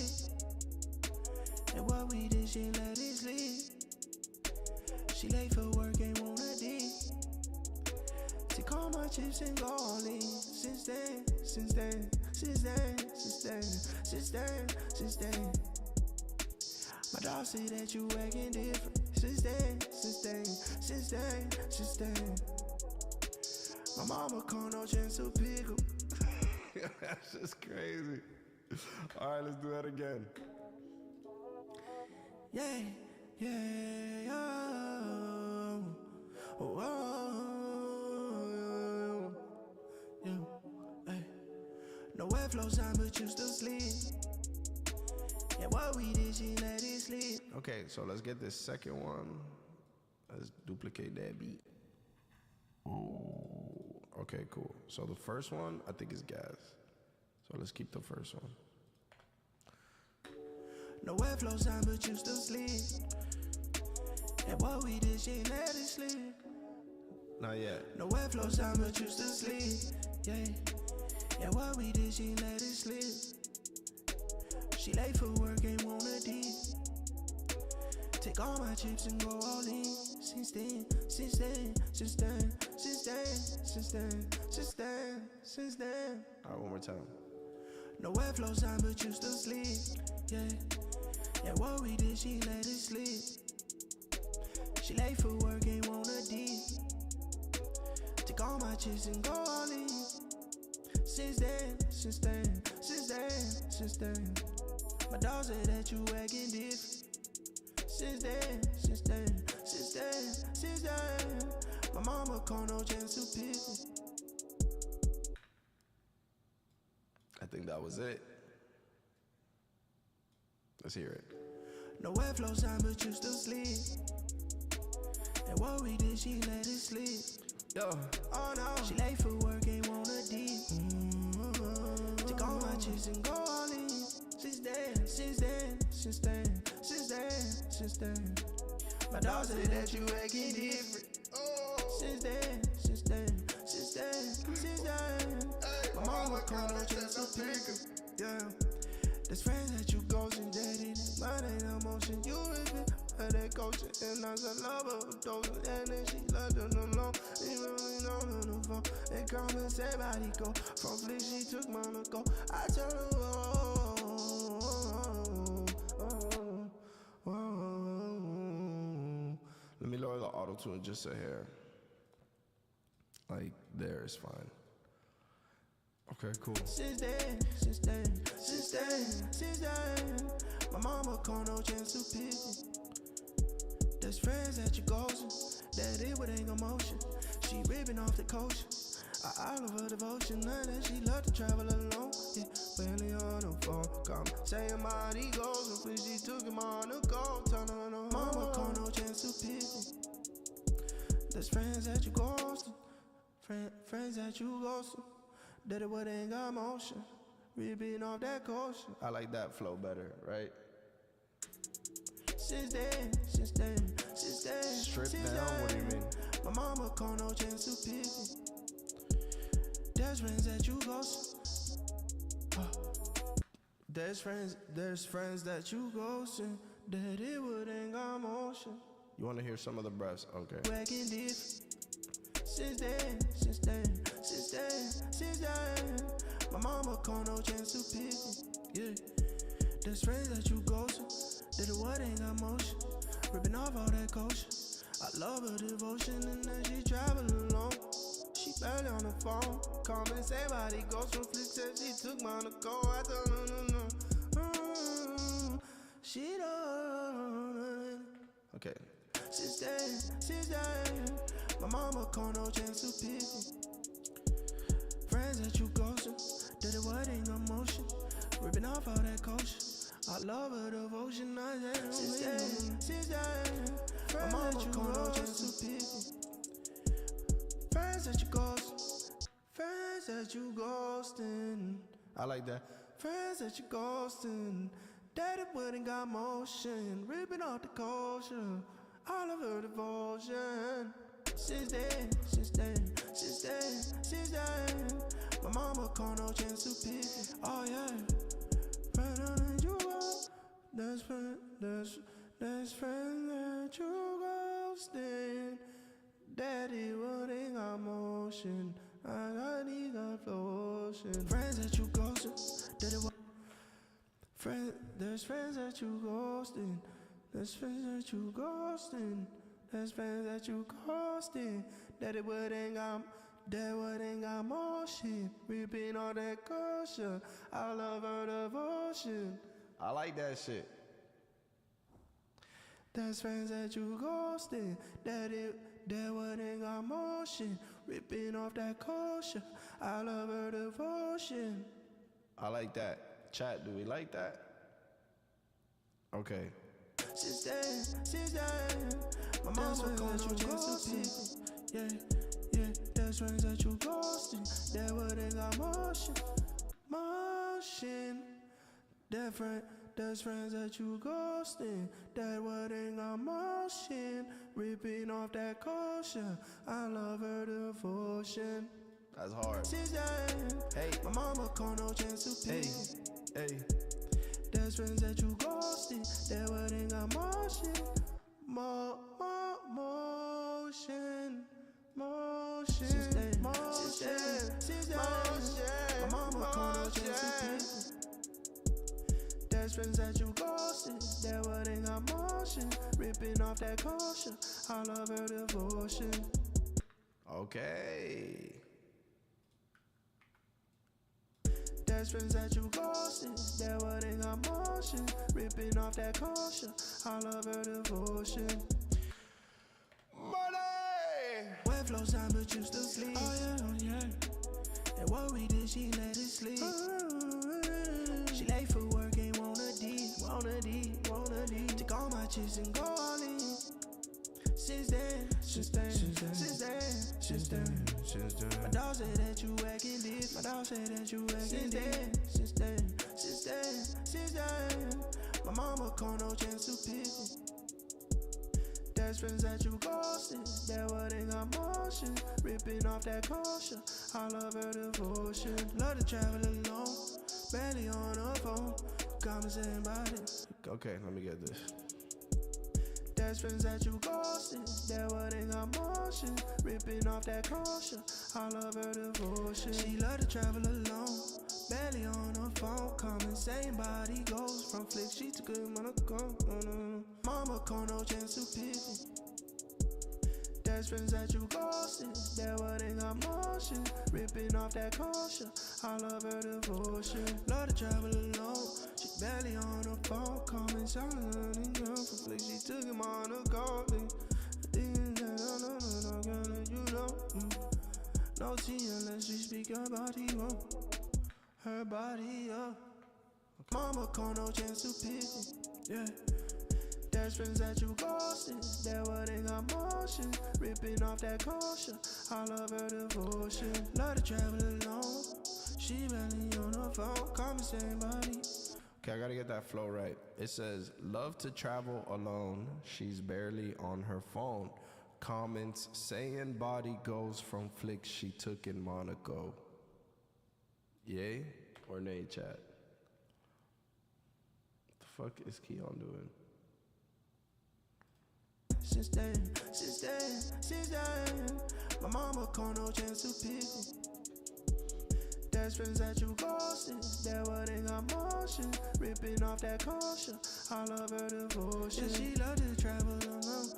C: And what we did, she ain't let it sleep. She late for work, ain't wanna deep. Take all my chips and go all in. Since then, since then, since then, since then, since then, since then. My dog say that you acting different. Since then, since then, since then, since then. My mama called, no chance to pick up.
A: That's just crazy. All right, let's do that again.
C: Yeah, yeah, yeah. Oh, yeah, hey. No airflow sound, but you still sleep. Yeah, what we did, she let it sleep.
A: Okay, so let's get this second one. Let's duplicate that beat. Ooh, okay, cool. So the first one, I think is gas. So let's keep the first one.
C: No airflow sound, but you still sleep. Yeah, what we did, she let it sleep.
A: Not yet.
C: No airflow sound, but you still sleep. Yeah, yeah, what we did, she let it sleep. She late for work, ain't wanna deep. Take all my chips and go all in. Since then, since then, since then, since then, since then, since then, since then.
A: All right, one more time.
C: No airflow sound, but you still sleep. Yeah, yeah, what we did, she let it sleep. She late for work, ain't wanna deep. Take all my chips and go all in. Since then, since then, since then, since then. My dog said that you acting different. Since then, since then, since then, since then. My mama called, no chance to pick me.
A: I think that was it. Let's hear it.
C: No airflow sound, but you still sleep. And what we did, she let it sleep.
A: Yo.
C: Oh no, she late for work, ain't wanna deep. Take all my chips and go all in. Since then, since then, since then, since then, since then. My dog said that you acting different. Since then, since then, since then, since then. My mama called, no chance to pick her. Yeah. There's friends that you ghosting, dating. Mine ain't emotion, you respect her that coaching. And I said love her for dosing. And then she left her alone. She really know on the phone. And come and say body go. From flick, she took mine to go. I tell her, oh, oh, oh, oh, oh.
A: auto-tune just a hair. Like, there is fine. Okay, cool.
C: Since then, my mama called no chance to pick 'em. There's friends that you go to, that it with ain't emotion. She ripping off the coach. I love her devotion, and that she love to travel alone. Yeah, barely on the phone. Come saying my egos, and please she took him on the go. Turn on her. Mama called no chance to pick 'em. There's friends that you ghost, friends that you ghost. That it would ain't got motion. Ripping off that caution.
A: I like that flow better, right?
C: Since then.
A: Strip down, what do you mean?
C: My mama called no chance to pick 'em. There's friends that you ghost. There's friends that you ghosting. That it would ain't got motion.
A: You want to hear some of the breaths? Okay.
C: Whacking this. Since then. My mama called no chance to pick 'em. Yeah. There's friends that you ghosting. That it would ain't got motion. Ripping off all that kosher. I love her devotion and then she travel alone. She barely on the phone. Call me and say body goes from flick. Said she took mine to go. I told her no. She don't.
A: Okay.
C: Since then, my mama called no chance to pick 'em. Friends that you ghosting, that it what ain't emotion. Ripping off all that kosher. I love her devotion. I since then, my mama called no chance to pick 'em. Friends that you ghosting.
A: I like that.
C: Friends that you ghosting. That it wouldn't got motion. Ripping off the kosher. All of her devotion. Since then, my mama called no chance to pick 'em. Oh yeah. Friend that you go. There's friends that you ghosting. That it wouldn't got motion. I got these devotion. Friends that you ghosting. That it there's friends that you ghosting. There's friends that you ghosting. There's friends that you ghosting. That it wouldn't got motion. Ripping all that kosher. I love her devotion.
A: I like that shit.
C: There's friends that you ghosting. That wouldn't got motion. Ripping off that kosher. I love her devotion.
A: I like that. Chat, do we like that? Okay.
C: Since then, my mama called no chance to pick 'em. Yeah. There's friends that you ghosting. That wouldn't got motion. There's friends that you ghosting. That wouldn't got motion. Ripping off that kosher. I love her devotion.
A: That's hard.
C: Since then,
A: Hey.
C: my mama called no chance to pick 'em.
A: Hey.
C: There's friends that you ghosted. That wouldn't got motion. Motion. Since then, my mama called no chance to pick 'em. There's friends that you ghosted. That wouldn't got motion. Ripping off that kosher. I love her devotion.
A: Okay.
C: There's friends that you ghosted. That wouldn't got motion. Ripping off that kosher. I love her devotion.
A: Money!
C: Wet flows time but you still sleep. Oh yeah. And what we did, she let it sleep. She late for work, ain't wanna D. Take all my chips and go all in. Since then, my dog said that you acting different. Since then, my mama called no chance to pick 'em. There's friends that you ghosted. That wouldn't got motion. Ripping off that kosher. I love her devotion. Love to travel alone. Barely on her phone. Conversating about it.
A: Okay, let me get this.
C: There's friends that you ghosted. That wouldn't got motion. Ripping off that kosher. I love her devotion. She love to travel alone. Barely on her phone. Common same body goes from flick. She took him on a go. Mama called no chance to pick 'em. Best friends that you ghosted, that what ain't got motion. Ripping off that culture, I love her devotion. Love to travel alone, she barely on her phone. Calling, sounding girl for flick, she took him on a go. No, girl, you know. No tea unless we speak her body wrong. Her body up. Mama call no chance to pick me, yeah. There's friends that you ghosted, that what ain't got motion. Ripping off that culture, I love her devotion. Love to travel alone, she barely on her phone. Call me saying body.
A: Okay, I gotta get that flow right. It says, love to travel alone, she's barely on her phone. Comments saying body goes from flicks she took in Monaco. Yay or nay, chat? What the fuck is Keon doing?
C: Since then, my mama call no chance to pick me. There's friends that you ghosted, that what ain't got motion. Ripping off that culture, I love her devotion. Yeah, she love to travel alone.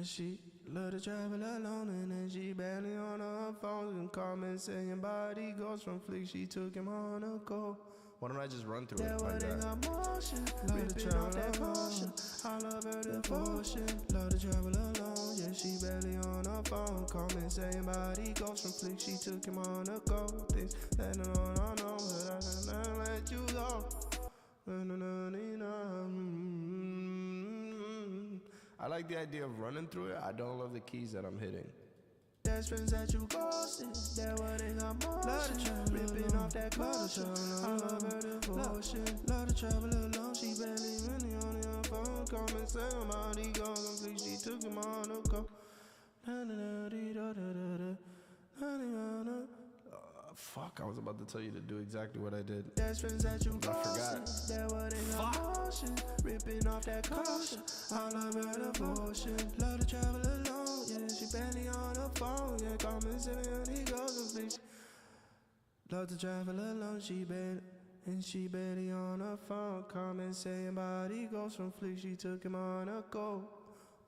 C: She love to travel alone, and then she barely on her phone. And comments saying body goes from flick, she took him on a go.
A: Why don't I just run through it
C: That
A: like
C: what ain't
A: that?
C: got motion. Ripping off that culture, I love her devotion. Love to travel alone, yeah, she barely on her phone. Comments saying body goes from flick, she took him on a go. Things that no, but I can't let you go.
A: I like the idea of running through it. I don't love the keys that I'm hitting.
C: There's friends that you ghosted, that what ain't got motion. Ripping off that culture, I love her devotion. Love to travel alone, she barely really on her phone. Comment saying body goes complete, she took him on a go.
A: Fuck, I was about to tell you to do exactly what I did.
C: There's friends that you
A: I forgot.
C: ghosted, that what ain't got motion. Ripping off that culture, I love her devotion. Love to travel alone, yeah, she barely on her phone. Yeah, comment saying he goes complete. Love to travel alone, she barely on her phone. Comment saying body goes from flick, she took him on a go.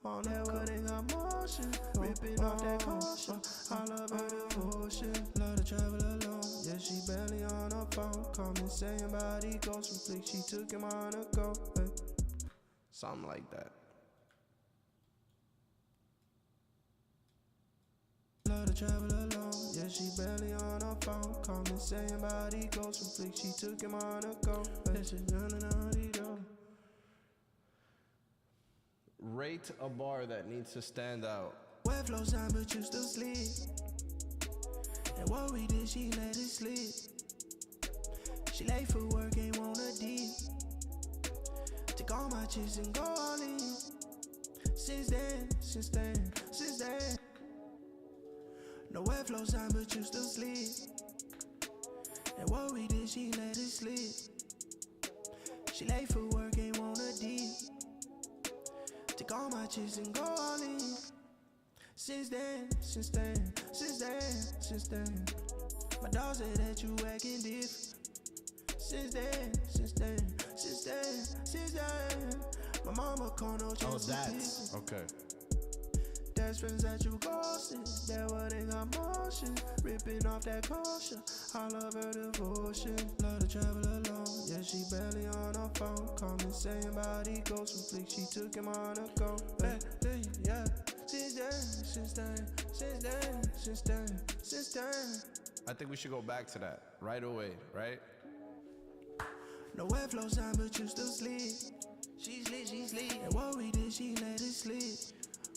C: On that what ain't got motion, ripping off that culture, I love her devotion. Love to travel alone, yeah, she barely on her phone. Comment saying body goes from flick, she took him on a go.
A: Something like that.
C: Love to travel alone, yeah, she barely on her phone. Comment saying body goes from flick, she took him on a go.
A: Rate a bar that needs to stand out.
C: Wet flow time, but you still sleep. And what we did, she let it slip. She late for work, ain't wanna deep. Take all my chips and go all in. Since then. No wet flow time, but you still sleep. And what we did, she let it slip. She late for work, ain't wanna deep. Take all my chips and go all in. Since then. My dog said that you acting different. Since then. My mama call no chance to pick.
A: Okay.
C: There's friends that you ghosted, that what ain't got motion. Ripping off that culture, I love her devotion. Love to travel alone, yeah, she barely on her phone. Comment saying body goes from flick, she took him on a go. Yeah, since then.
A: I think we should go back to that right away, right?
C: No wet flow sign, but you still sleep. She sleep. And what we did, she let it slip.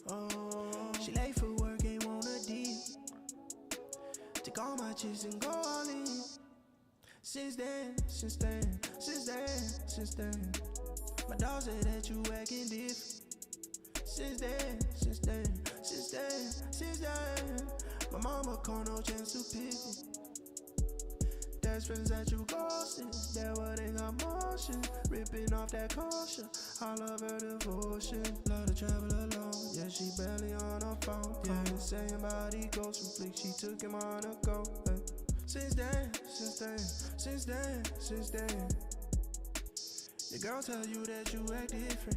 C: Oh, she late for work, ain't wanna deep. Take all my chips and go all in. Since then. My dog said that you acting different. Since then. My mama call no chance to pick me. There's friends that you ghosted, that what ain't got motion. Ripping off that culture, I love her devotion. Love to travel alone, yeah, she barely on her phone. Comment saying body goes from flick, she took him on a go. Since then. Your girl tell you that you act different.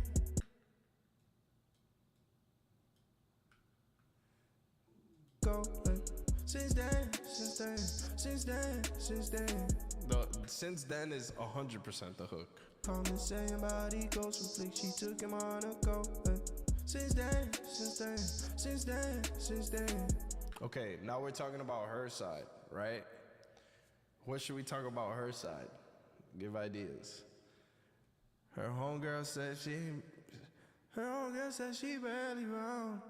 C: then, since then, since then.
A: The since then is 100% the hook.
C: Common saying body goes from flick, she took him on a go. Since then, since then, since then, since then.
A: Okay, now we're talking about her side, right? What should we talk about her side? Give ideas.
C: Her homegirl said she barely wrong.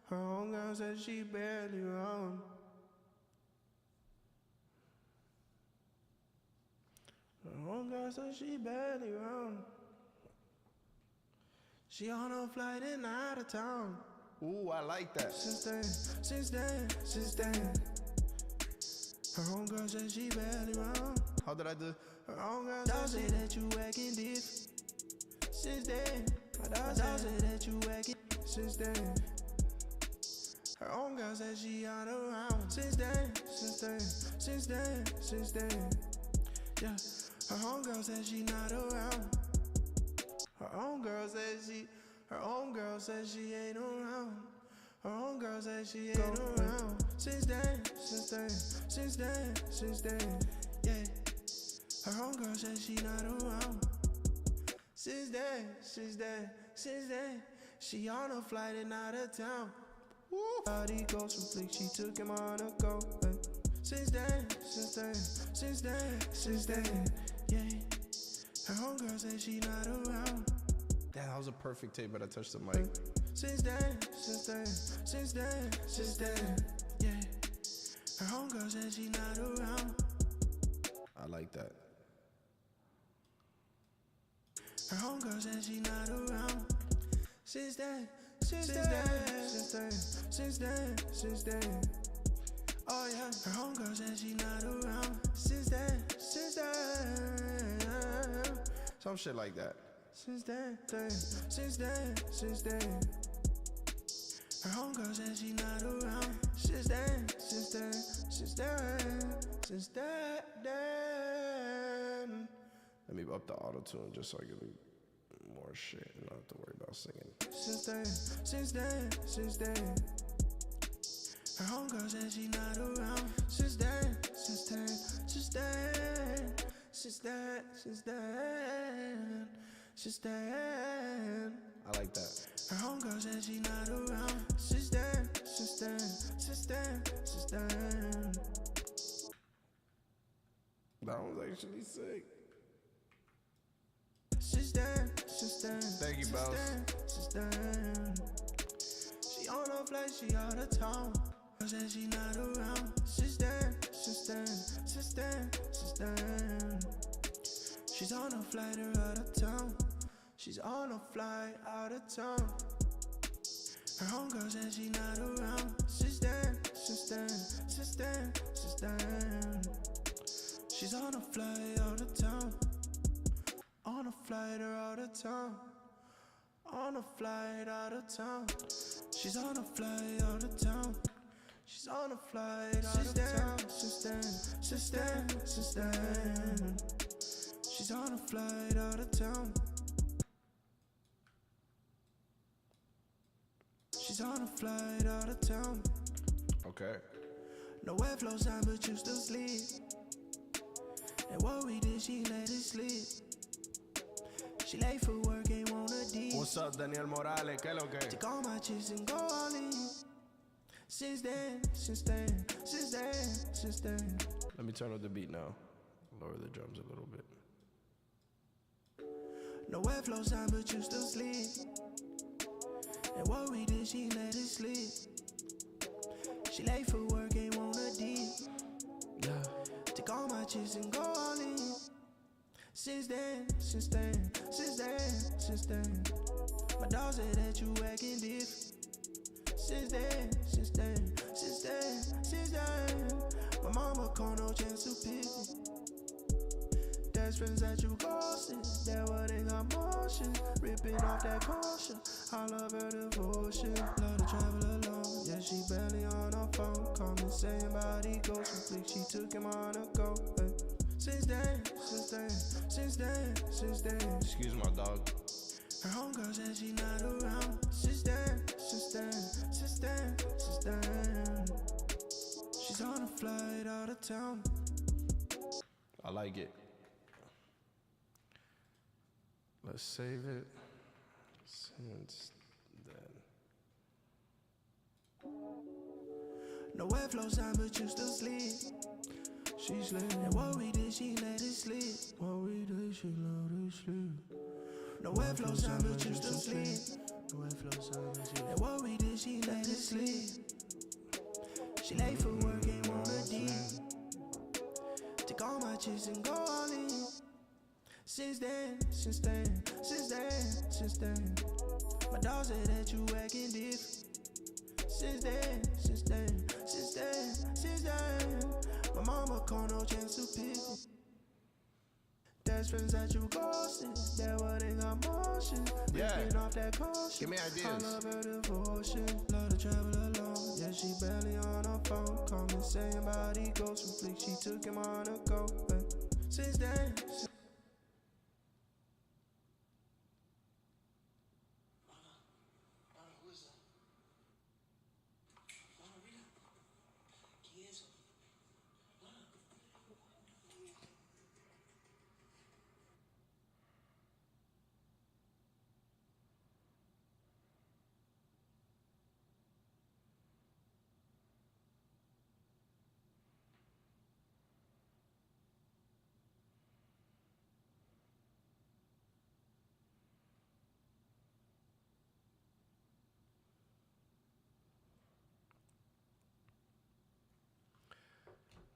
C: Her homegirl said she barely wrong. Her homegirl said she barely wrong. She on a flight and out of town.
A: Ooh, I like that.
C: Since then, since then, since then. Her homegirl said she barely wrong.
A: How did I do?
C: Her homegirl said that you acting different. Since then, my dog said that you acting. Since then, her homegirl said she out around. Since then, since then, since then, since then. Yeah, her homegirl said she not around. Her homegirl said she ain't around. Her homegirl said she ain't around. Since then, since then, since then, since then. Yeah, her homegirl said she not around. Since then, since then, since then. She on a flight and out of town. Woo. Body goes from flick, she took him on a go. Since then, since then, since then, since then. Yeah, her homegirl said she not around.
A: Damn, that was a perfect tape, but I touched the mic.
C: Since then, since then, since then, since then. Yeah, her homegirl said she not around.
A: I like that.
C: Her homegirl said she not around. Since then, since then, since then, since then, since then. Oh yeah, her homegirl said she not around. Since then, since then.
A: Some shit like that.
C: Since then, since then, since then. Her homegirl said she not around. Since then, since then, since then, since then.
A: Let me up the auto-tune just so I get more shit and not have to worry about singing.
C: Since then, since then, since then. Her homegirl said she not around. Since then, since then, since then, since then, since then, since then.
A: I like that.
C: Her homegirl said she not around. Since then, since then, since then, since then.
A: That one's actually sick.
C: Since then, since then.
A: Thank you,
C: since
A: Boss.
C: then, since then. She on a flight, she out of town. Said she not around. Since then, since then, since then, since then. She's on a flight out of town. She's on a flight out of town. Her homegirl said she not around. Since then, since then, since then, since then. She's on a flight out of town. On a flight out of town. On a flight out of town. She's on a flight out of town. She's on a flight out of town. Since then, since then, since then. She's on a flight out of town. She's on a flight out of town.
A: Okay.
C: No airflow sign, but you still sleep. And what we did, she let it sleep. She late for work, ain't wanna deep.
A: What's up, Daniel Morales? ¿Qué lo que?
C: Take all my chips and go all in. Since then, since then, since then, since then.
A: Let me turn up the beat now. Lower the drums a little bit.
C: No airflow sign, but you still sleep. And what we did, she let it sleep. She late for work, ain't wanna deep.
A: Yeah.
C: Take all my chips and go all in. Since then, since then, since then, since then. My dog said that you acting different. Since then, since then, since then, since then. My mama call no chance to pick me. There's friends that you ghosted, that what they got motion. Ripping off that caution, I love her devotion. Love to travel alone, yeah, she barely on her phone. Call me saying body goes from flick, she took him on a go. Since then, since then, since then, since then.
A: Excuse my dog.
C: Her homegirl said she not around. Since then, since then, since then, since then. She's on a flight out out of town.
A: I like it. Let's save it. Since then.
C: No airflow sign, but you still sleep. She sleep. And what we did, she let it sleep. What we did, she let it sleep. No airflow sign, but you still sleep. No airflow sign, but you. And what we did, she let it sleep. She late for work, ain't wanna deep. Take all my chips and go all in. Since then, my dog said that you acting different. Since then, my mama call no chance to pick me. There's friends that you ghosted, that what ain't got motion.
A: Yeah.
C: Ripping off that caution.
A: Give me ideas.
C: I love her devotion, love to travel alone. Yeah, she barely on her phone. Call me saying body goes from flick. She took him on a go. But since then.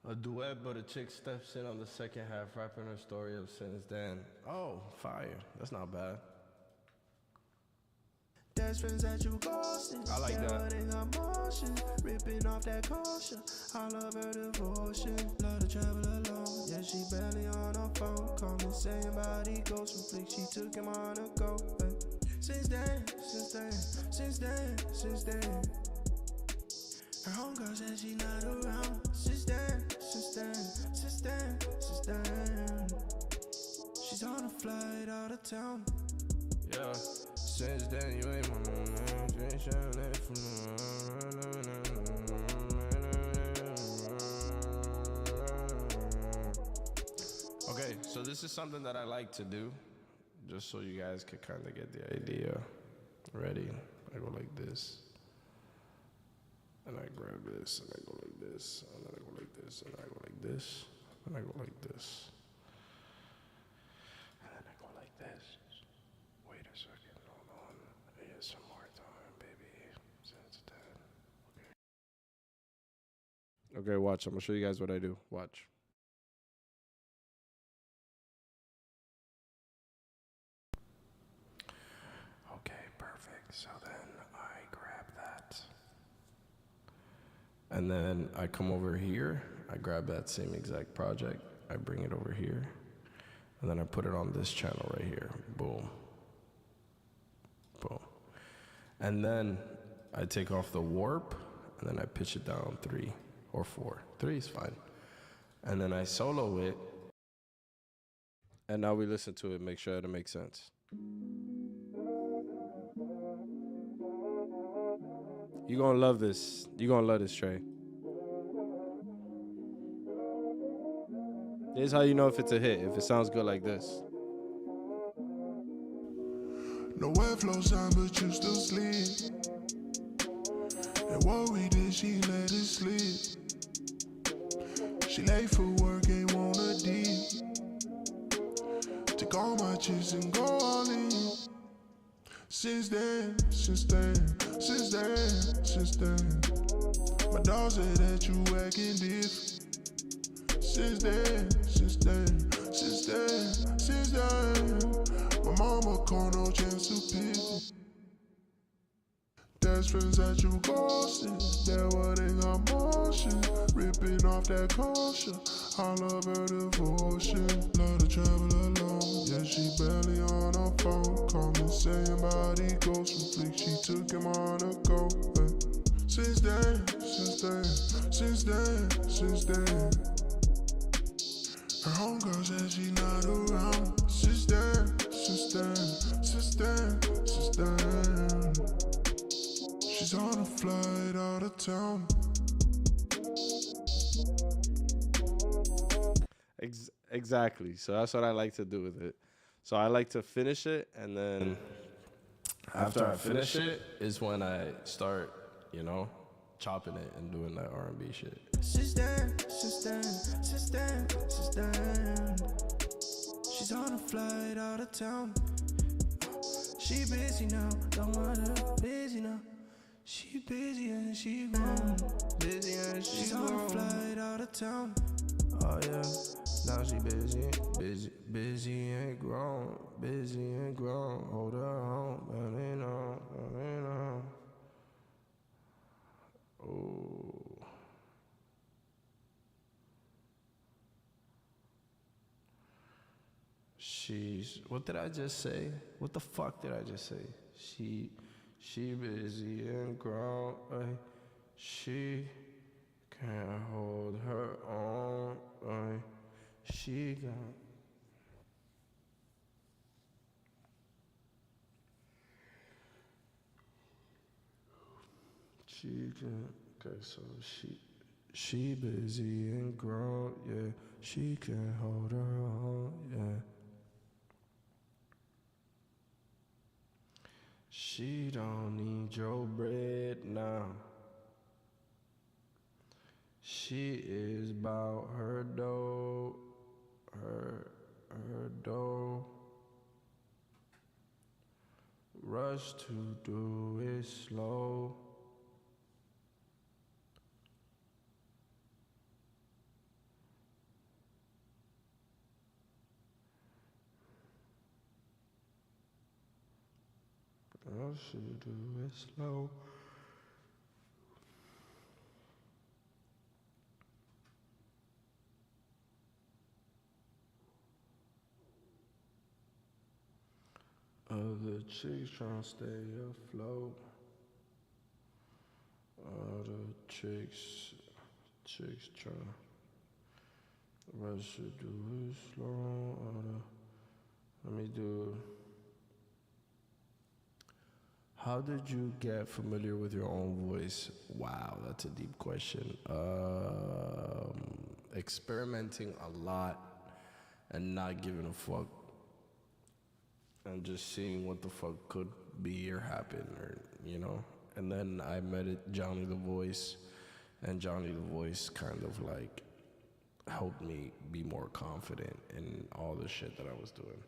A: A duet, but a chick steps in on the second half, rapping her story of since then. Oh, fire. That's not bad.
C: There's friends that you ghosted.
A: I like that.
C: Emotion, ripping off that caution. I love her devotion, love to travel alone. Yeah, she barely on her phone. Call me saying body goes from flick. She took him on a go. Since then. Her homegirl said she not around. Since then. She's on a flight out of town.
A: Yeah. Since then, you ain't my Okay, so this is something that I like to do, just so you guys could kind of get the idea. Ready? I go like this. And I grab this, and I go like this, and then I go like this, and I go like this, and I go like this. And then I go like this. Wait a second, hold on. Here's some more time, baby. Since then. Okay, watch. I'm gonna show you guys what I do. Watch. Okay, perfect. So then I grab that. And then I come over here, I grab that same exact project, I bring it over here, and then I put it on this channel right here. Boom. Boom. And then I take off the warp, and then I pitch it down 3 or 4. 3 is fine. And then I solo it. And now we listen to it, make sure that it makes sense. You're gonna love this. You're gonna love this, Trey. This is how you know if it's a hit, if it sounds good like this.
C: No airflow sign, but you still sleep. And what we did, she let it sleep. She late for work, ain't wanna deep. Take all my chips and go all in. Since then. My dog said that you acting different. Since then. My mama call no chance to pick me. There's friends that you ghosted, that what ain't got motion. Ripping off that caution. I love her devotion, love to travel alone. Yeah, she barely on her phone. Call me saying body goes from flick. She took him on a go. Since then. Her homegirl said she not around. Since then. She's on a flight out of town.
A: Exactly. So that's what I like to do with it. So I like to finish it, and then after I finish it is when I start, you know, chopping it and doing that R&B shit.
C: Since then, she's on a flight out of town. She busy now, don't want her busy now. She busy and she grown. Busy and she's on a flight out of town. Oh yeah, now she busy and grown. Busy and grown. Hold her home, man, on. Oh. What did I just say? What the fuck did I just say? She busy and grown. She can't hold her own. She got. She can. Okay, so she busy and grown. Yeah, she can hold her own. Yeah. She don't need your bread now. She is about her dough, her dough. Rush to do it slow. Rush to do it slow. Other chicks tryna stay afloat. Other chicks tryna rush to do it slow. Let me do. How did you get familiar with your own voice? Wow, that's a deep question. Experimenting a lot and not giving a fuck. And just seeing what the fuck could be or happen, or, you know. And then I met Johnny the Voice, and Johnny the Voice kind of like helped me be more confident in all the shit that I was doing.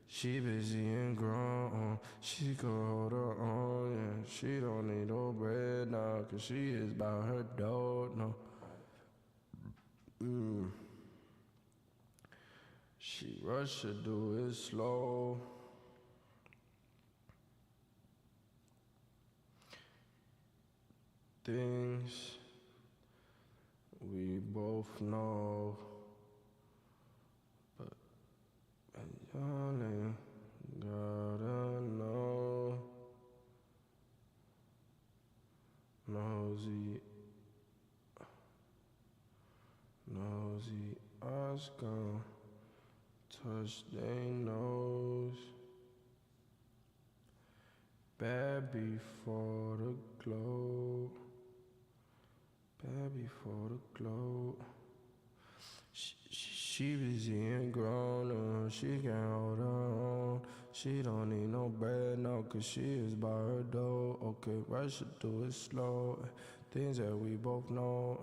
C: She busy and grown, she can hold her own, yeah. She don't need no bread now, cause she is about her dough, no. She rush to do it slow. Things we both know, but y'all ain't gotta know. Nosy eyes gone touch they nose. Bad before the glow. Bad before the glow. She busy and grown, she can't hold her own. She don't need no bread now, cause she is by her dough. Okay, rush to do it slow. Things that we both know.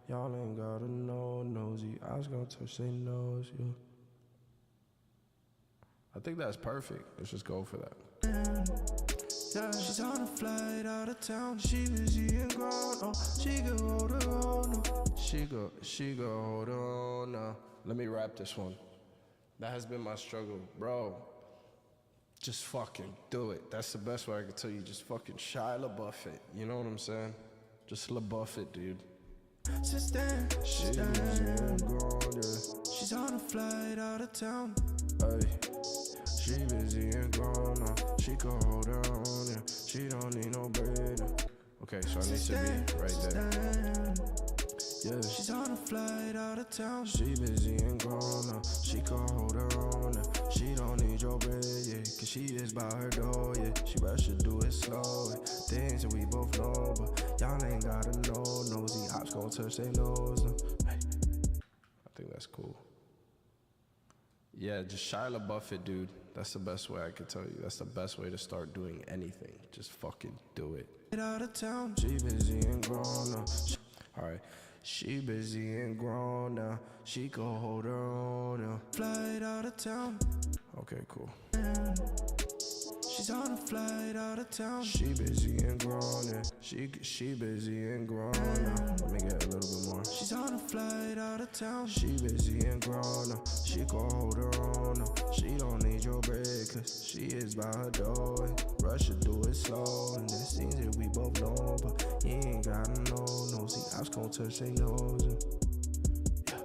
C: Y'all ain't gotta know. Nosy eyes gonna touch they nose, yeah. I think that's perfect. Let's just go for that. Yeah, she's on a flight out of town. She busy and grown. Oh, she can hold her own. She go hold her own. Let me rap this one. That has been my struggle, bro. Just fucking do it. That's the best way I can tell you. Just fucking Shia LaBeouf it. You know what I'm saying? Just LaBeouf it, dude. Since then, she's grown, yeah. She's on a flight out of town. Ay. She busy and grown, she can hold her own, yeah. She don't need no bread. Okay, so I need to be right there. Yeah. She's on a flight out of town. She busy and grown, she can hold her own, yeah. She don't need your bread, yeah. Cause she is by her door, yeah. She rush to do it slow, yeah. Things that we both know, but y'all ain't gotta know. Nosy ops gon' touch their nose, hey. I think
A: That's cool. Yeah, just Shia LaBeouf it, dude. That's the best way I could tell you. That's the best way to start doing anything. Just fucking do it.
C: Out of town, she busy and grown now.
A: Alright.
C: She busy and grown now. She go hold her own now. Flight out of town.
A: Okay, cool.
C: She's on a flight out of town.
A: She busy and grown now. She busy and grown now. Let me get a little bit more.
C: She's on a flight out of town.
A: She busy and grown now. She go hold her own now. She don't need your break, cause she is by her door. Rush to do it slow, and there's things that we both know, but you ain't gotta know. No, see, I was gonna touch their nose. Yeah.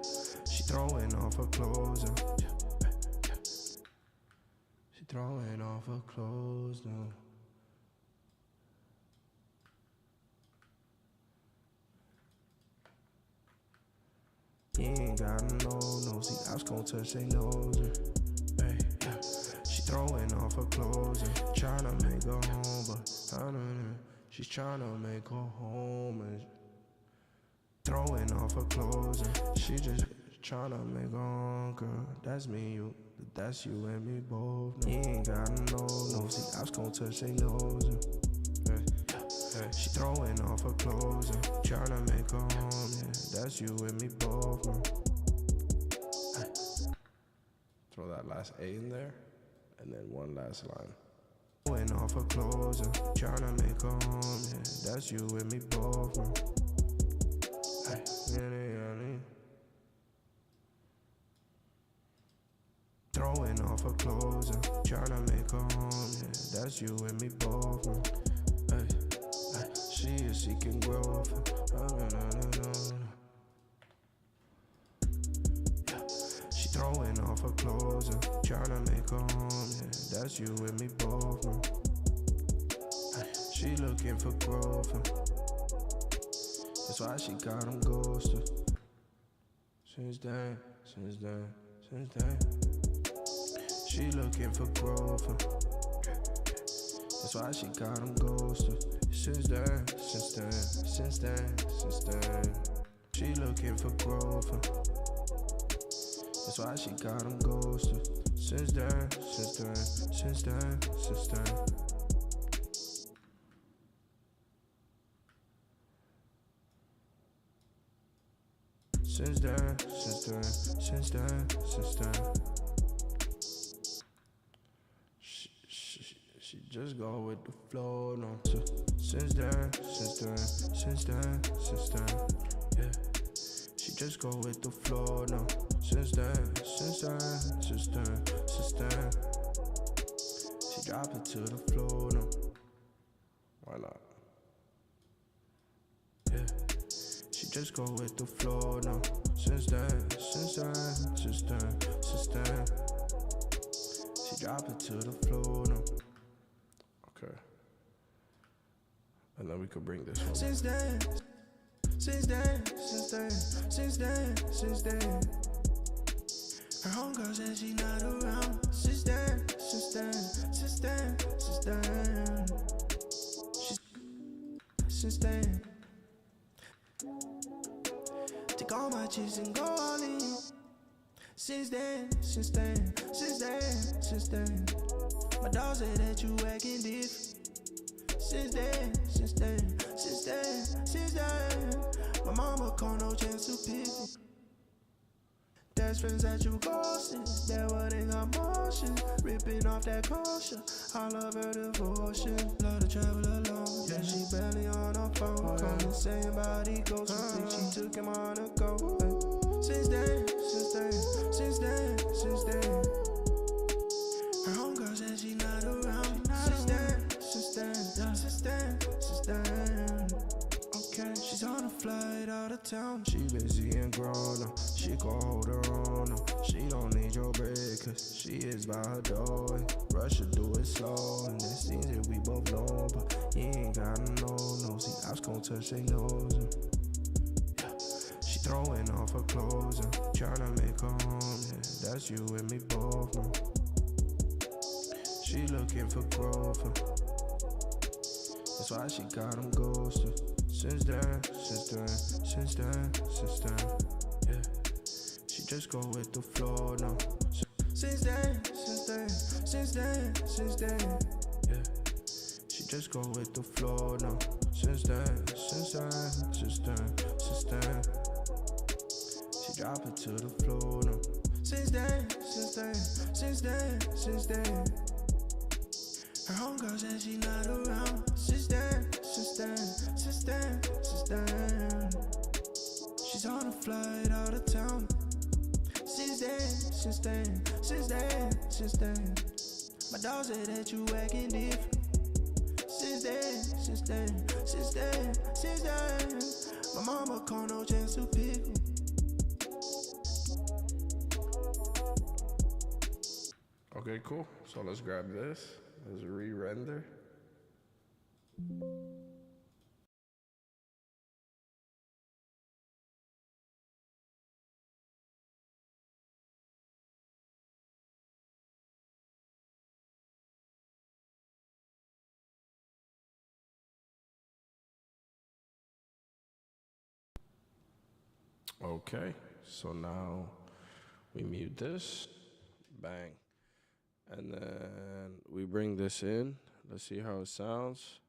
A: She throwing off her clothes. She throwing off her clothes now. You ain't gotta know, no, see, I was gonna touch their nose. Hey, yeah. She throwing off her clothes and tryna make her home, but I don't know. She's tryna make her home and throwing off her clothes and she just tryna make her own, girl. That's me, you, that's you and me both. No. You ain't gotta know, no, see, I was gonna touch their nose. Hey, she throwing off her clothes and tryna make her home, yeah, that's you and me both, man. Hey. Throw that last A in there, and then one last line. Throwing off her clothes and tryna make her home, yeah, that's you and me both, man. Hey, throwing off her clothes and tryna make her home, yeah, that's you and me both, man. She is seeking growth. Yeah. She throwing off her clothes and tryna make her home. Yeah, that's you and me both. She looking for growth. That's why she got them ghosted. Since then. She looking for growth. That's why she got them ghosted. Since then. She looking for growth. That's why she got them ghosted. Since then. Since then. She just go with the flow, no. Since then, yeah. She just go with the flow, no. Since then. She drop it to the floor, no. Why not? Yeah. She just go with the flow, no. Since then. She drop it to the floor, no. Okay. And then we could bring this one. Since then. Her homegirl said she not around. Since then. Since then. Take all my chips and go all in. Since then. My dog said that you acting different. Since then. My mama call no chance to pick me. There's friends that you ghosted, that what ain't got motion. Ripping off that caution, I love her devotion. Love to travel alone, yeah, she barely on her phone. Calling saying body goes, think she took him on a go. Since then. Her homegirl said she not around. Since then. Okay, she's on a flight out of town. She busy and grown up. She gon' hold her own up. She don't need your break, cause she is by her door. Rush to do it slow, and there's things that we both know, but you ain't gotta know, no. See, I was gonna touch their nose. Yeah. She throwing off her clothes and tryna make her home. Yeah, that's you and me both, man. She looking for growth. That's why she got them ghosted. Since then. Yeah. She
C: just go with the flow now. Since then, yeah. She just go with the flow now. Since then. She drop it to the floor now. Since then. Her homegirl said she not around. Since then. She's on a flight out of town. Since then. My dog said that you acting different. Since then. My mama called no chance to pick me.
A: Okay, cool. So let's grab this. Let's re-render. Okay, so now we mute this. Bang. And then we bring this in. Let's see how it sounds.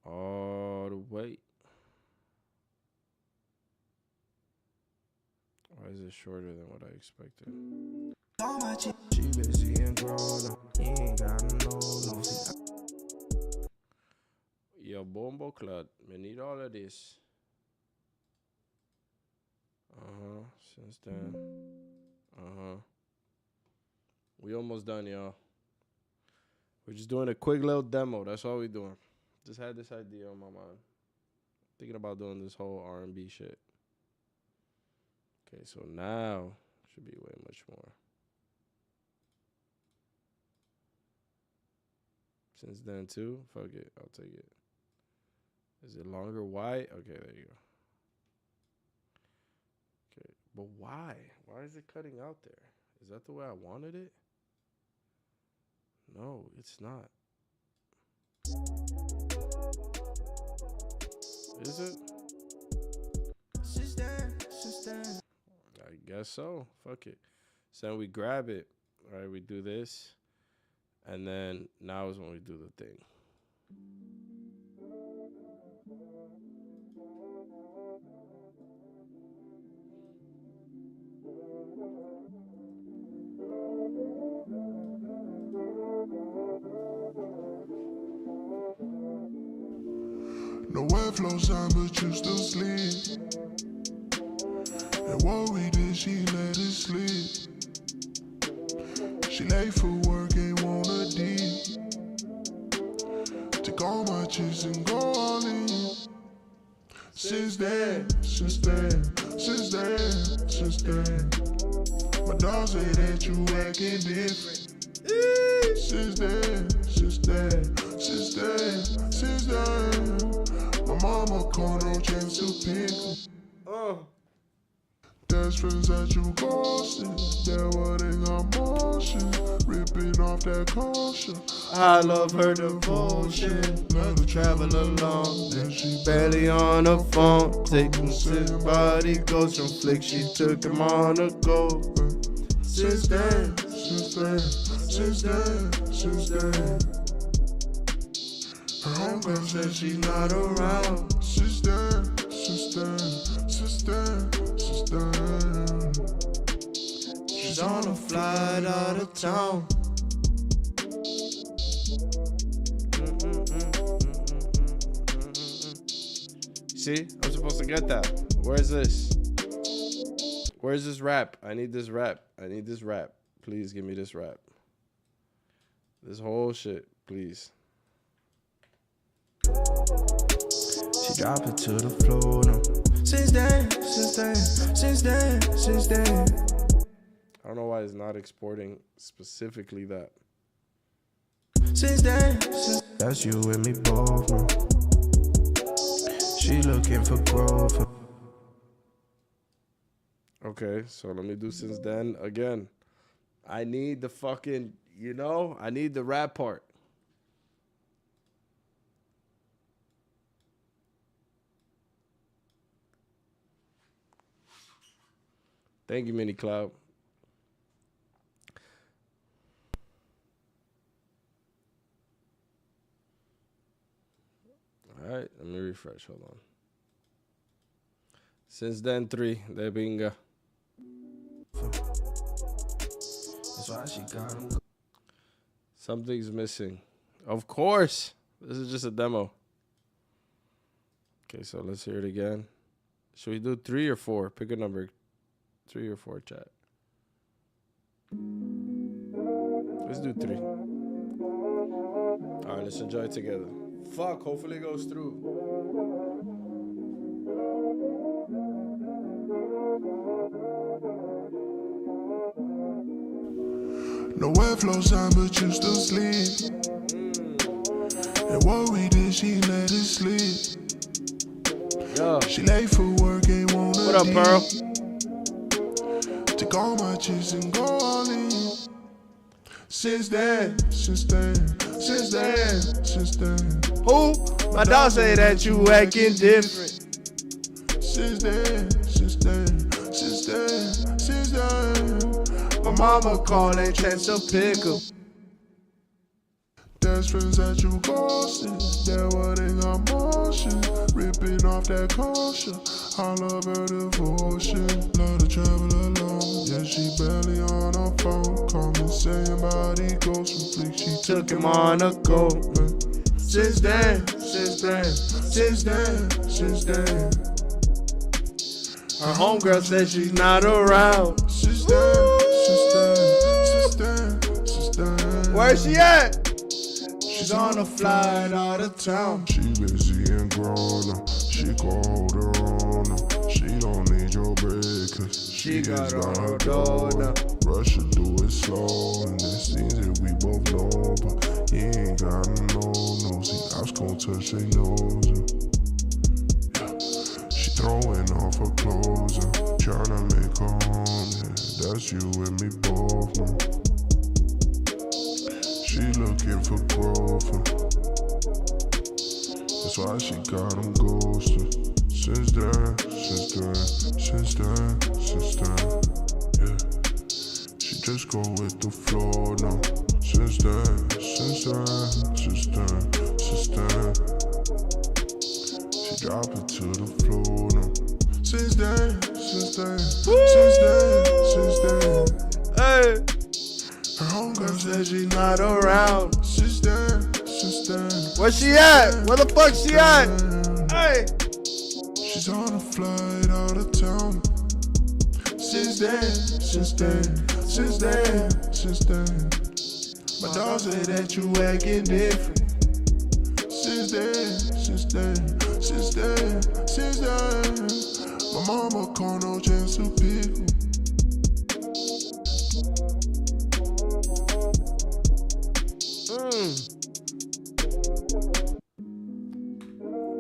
A: All the way. Why is it shorter than what I expected?
C: She busy and grown up. You ain't got no.
A: Yo, Bombo Club, me need all of this. Since then. We almost done, y'all. We're just doing a quick little demo. That's all we doing. Just had this idea on my mind. Thinking about doing this whole R&B shit. Okay, so now should be way much more. Since then too? Fuck it, I'll take it. Is it longer? Why? Okay, there you go. Okay, but why? Why is it cutting out there? Is that the way I wanted it? No, it's not. Is it?
C: Since then.
A: I guess so. Fuck it. So then we grab it. All right, we do this. And then now is when we do the thing.
D: No airflow sign, but you still sleep. And worried that she let it slip. She late for work, ain't wanna deep. Take all my chips and go all in. Since then. My dog say that you acting different. Since then. My mama called no chance to pick me. Best friends that you ghosted. That what ain't got motion. Ripping off that caution.
A: I love her devotion. Love to travel along.
D: Then she
A: Barely on the phone. Taking somebody goes from flick. She took him on a go. Since then.
D: Her homegirl said she not around. Since then.
C: She's on a flight out of town.
A: See, I'm supposed to get that. Where's this? Where's this rap? I need this rap. Please give me this rap. This whole shit, please.
C: She drop it to the floor now. Since then.
A: I don't know why it's not exporting specifically that.
C: Since then. That's you and me both now. She looking for growth.
A: Okay, so let me do since then again. I need the fucking, I need the rap part. Thank you, Mini Cloud. All right, let me refresh. Hold on. Since then, 3. De binga.
C: That's why she got him.
A: Something's missing. Of course. This is just a demo. Okay, so let's hear it again. Should we do 3 or 4? Pick a number. 3 or 4, chat. Let's do 3. All right, let's enjoy it together. Fuck, hopefully it goes through.
D: No airflow sign, but you still sleep. And what we did, she let it slip.
A: Yo.
D: She late for work, ain't wanna
A: What up, Pearl?
D: Take all my chips and go all in. Since then, since then, since then, since then.
A: Who? My dog say that you acting different.
D: Since then, since then, since then, since then.
A: My mama calling, chance to pick up.
D: There's friends that you ghosted, they're wording emotion, ripping off that caution. I love her devotion, love to travel alone. Yeah, she barely on her phone, call me saying body goes from flick. She took him on a go. Since then, since then, since then, since then.
A: Her homegirl said she's not around.
D: Since then, since then, since then, since then.
A: Where's she at?
D: She's on a flight out of town. She busy and grown up. She gon' hold her own up. She don't need your break, cause she
A: got
D: is
A: on
D: on
A: her
D: her
A: door
D: door.
A: now.
D: Rush to do it slow, and it seems that we both know, but he ain't got no nose. He ops gon' touch their nose. She throwing off her clothes, tryna make her home. Yeah, that's you and me both now. She looking for growth. That's why she got him ghosted. Since then, since then, since then, since then. Yeah. She just go with the flow now. Since then, since then, since then, since then. She drop it to the floor now. Since then, since then, since then, since then.
A: Hey.
D: Her homegirl said she not around. Since then, since then.
A: Where she at? Where the fuck she at? Hey.
D: She's on a flight out of town. Since then, since then, since then, since then. My dog said that you acting different. Since then, since then, since then, since then. My mama called no chance to pick.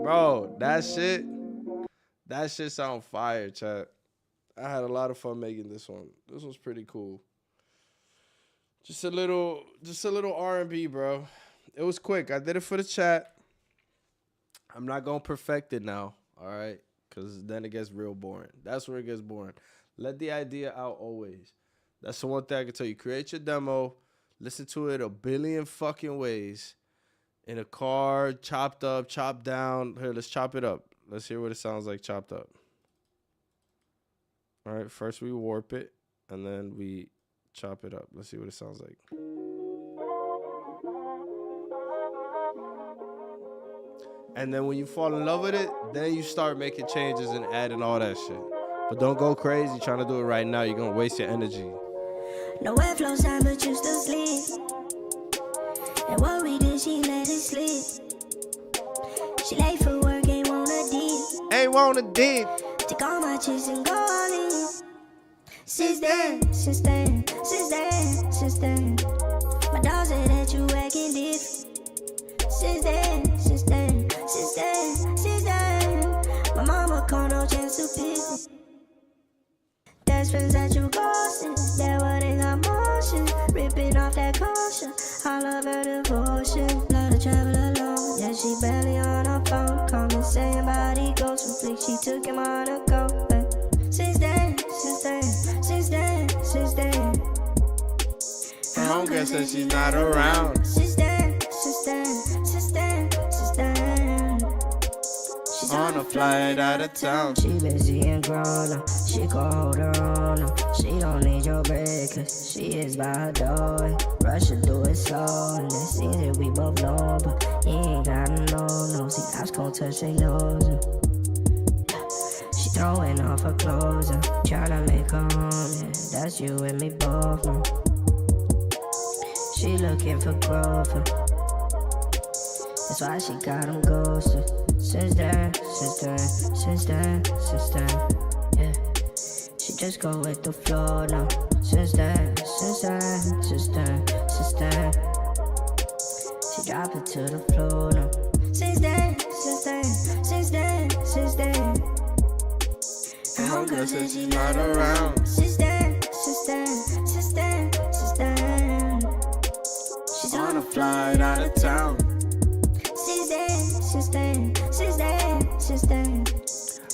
A: Bro, that shit sound fire, chat. I had a lot of fun making this one. This was pretty cool. Just a little R&B, bro. It was quick. I did it for the chat. I'm not gonna perfect it now, all right? Because then it gets real boring. That's where it gets boring. Let the idea out always. That's the one thing I can tell you. Create your demo. Listen to it a billion fucking ways. In a car, chopped up, chopped down. Here, let's chop it up. Let's hear what it sounds like chopped up. All right, first we warp it, and then we chop it up. Let's see what it sounds like. And then when you fall in love with it, then you start making changes and adding all that shit. But don't go crazy trying to do it right now. You're going to waste your energy.
E: No airflow sign, but you still sleep. And what we did, she let it slip. She late for work, ain't wanna deep.
A: Ain't wanna deep.
E: Take all my chips and go all in. Since then, since then, since then, since then. My dog said that you acting different. Since then, since then, since then, since then. My mama called no chance to pick. There's friends that you ghosted, they're wording emotion, ripping off that caution. I love her devotion, love to travel alone. Yeah, she barely on her phone, call me saying body goes from flick. She took him on a go. Since then, since then,
A: homegirl says she's not around.
E: Since then, she's
A: On a flight out of town.
E: She busy and grown up, she gon' hold her own up. She don't need your break, cause she is by her door. Rush to do it slow, and there's things that we both know, but you ain't gotta know, no. See, I gon' touch their nose. She throwing off her clothes and tryna make her home, yeah. That's you and me both, no. She looking for growth, that's why she got him ghosted. Since then, yeah. She just go with the flow now. Since then, she drop it to the floor now. Since then. Her homegirl says she's not around. Since then. She's on a flight out of town. Since then.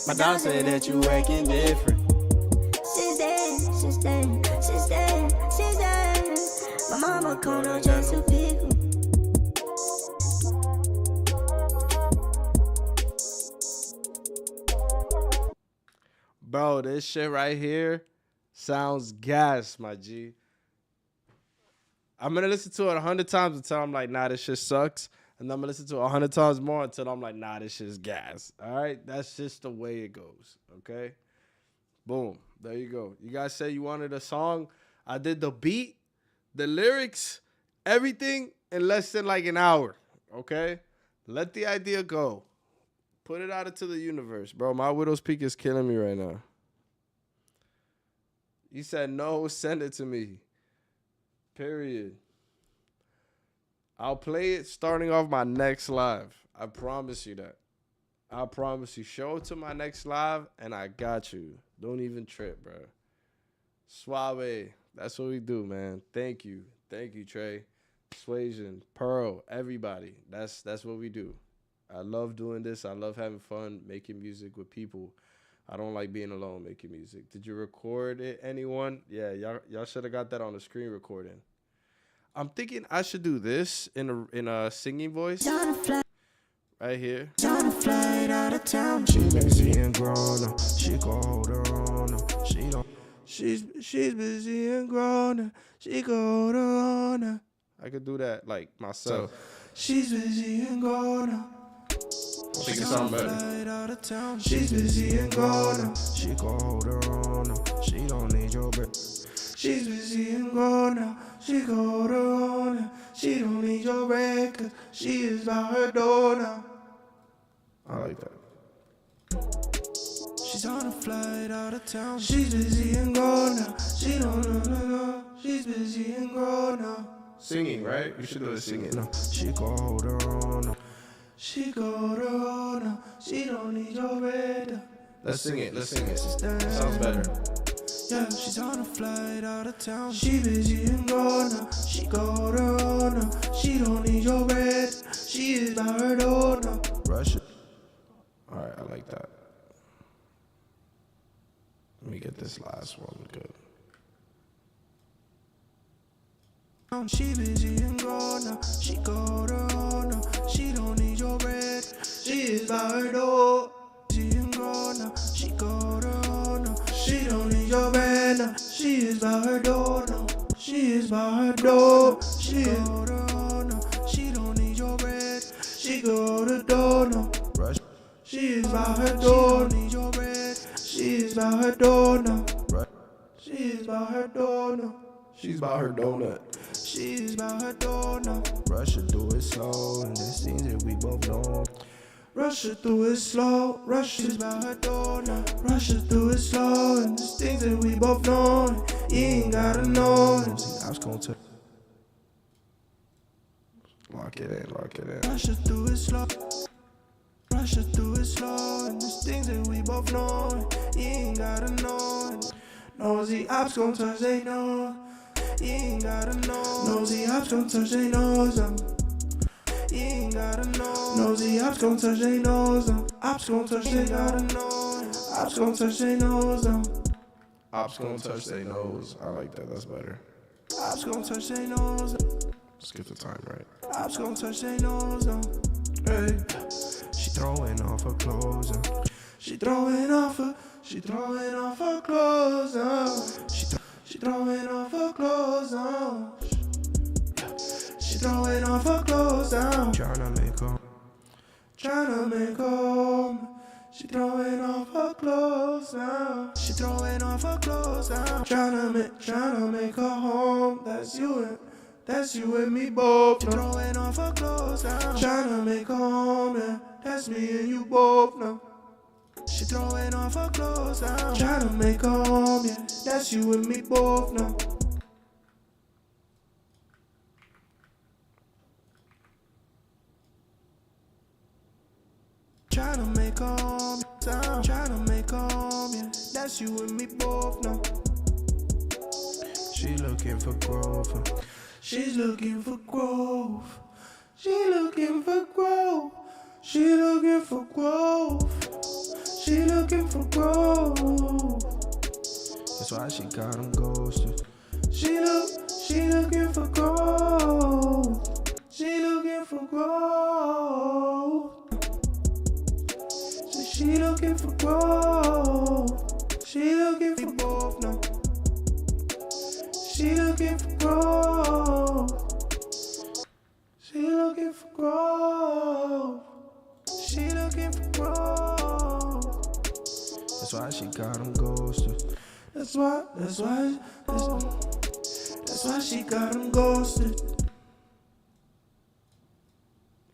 A: My dog said that you acting different.
E: Since then. My mama called her just a pickle.
A: Bro, this shit right here sounds gas, my G. I'm gonna listen to it 100 times until I'm like, nah, this shit sucks. And I'm gonna listen to it 100 times more until I'm like, nah, this shit's gas. All right? That's just the way it goes. Okay? Boom. There you go. You guys say you wanted a song. I did the beat, the lyrics, everything in less than like an hour. Okay? Let the idea go. Put it out into the universe. Bro, my Widow's Peak is killing me right now. You said no, send it to me. Period. I'll play it starting off my next live. I promise you that. I promise you. Show it to my next live, and I got you. Don't even trip, bro. Suave. That's what we do, man. Thank you. Thank you, Trey. Suasion, Pearl, everybody. That's what we do. I love doing this. I love having fun making music with people. I don't like being alone making music. Did you record it, anyone? Yeah, y'all should have got that on the screen recording. I'm thinking I should do this in a singing voice. Right here.
C: On a flight out of town. She busy and grown up. She gon' hold her own up. She don't.
A: She's busy and grown up. She gon' hold her own up. I could do that like myself.
C: She's busy and grown up.
A: I think it sounds better.
C: She's busy and grown up. She gon' hold her own up. She don't need your break. She's busy and grown up. She gon' hold her own up. She don't need your break. Cause she is by her door now.
A: I like that.
C: She's on a flight out of town. She's busy and grown up. She don't know. She's busy and grown up.
A: Singing, right? You should do the singing.
C: No, she gon' hold her own up. She gon' hold her own up. She don't need your bread.
A: Let's sing it. Sounds better.
C: Yeah, she's on a flight out of town. She busy and grown up. She gon' hold her own up. She don't need your bread. She is by her door now. Rush it.
A: All right, I like that. Let me get this last one good.
C: She busy and grown up. She gon' hold her own up. She don't need your bread. She is by her door. Busy and grown up. She gon' hold her own up. She don't need your bread now. She is by her door now. She is by her door. She gon' hold her own up. She don't need your bread. She go to the door now. Rush. She is by her door. She don't need your bread. She is by her door now. Rush. She is by her door now.
A: She's by her donut.
C: She is by her door now. Rush her through it slow, and there's things that we both know. Rush her through it slow. Rush is by her door now. Rush her through it slow, and there's things that we both know. You ain't gotta know. I was gonna tell.
A: Lock it in.
C: Rush her through it slow. Rush her through it slow, and there's things that we both know. You ain't gotta know. Nosy ops gon' touch they know. You ain't gotta know. Nosy ops gon' touch they nose. You ain't gotta know. Nosy ops gon' touch they nose. Ops gon' touch they gotta know. Ops gon' touch they nose.
A: Ops gonna touch their nose. I like that. That's better.
C: Ops gon' touch they nose.
A: Let's get the time right.
C: Ops gon' touch they nose. Hey, she throwing off her clothes. She throwing off her clothes. She throwing off her clothes. She throwing off her clothes. Tryna make home. She throwing off her clothes now. She throwing off her clothes now. Tryna make her home. That's you and me both. She throwing off her clothes now. Tryna make her home, yeah. That's me and you both now. She throwing off her clothes now. Tryna make her home, yeah. That's you and me both now. Tryna make home, tryna make home, yeah. That's you and me both now. She looking for growth. She's looking for growth. She looking for growth. She looking for growth. She looking for growth. That's why she got him ghosted. She looking for growth. She looking for growth. She looking for growth. She looking for both now. She looking for growth. She looking for growth. She looking for growth. That's why she got him ghosted. That's why she got him ghosted.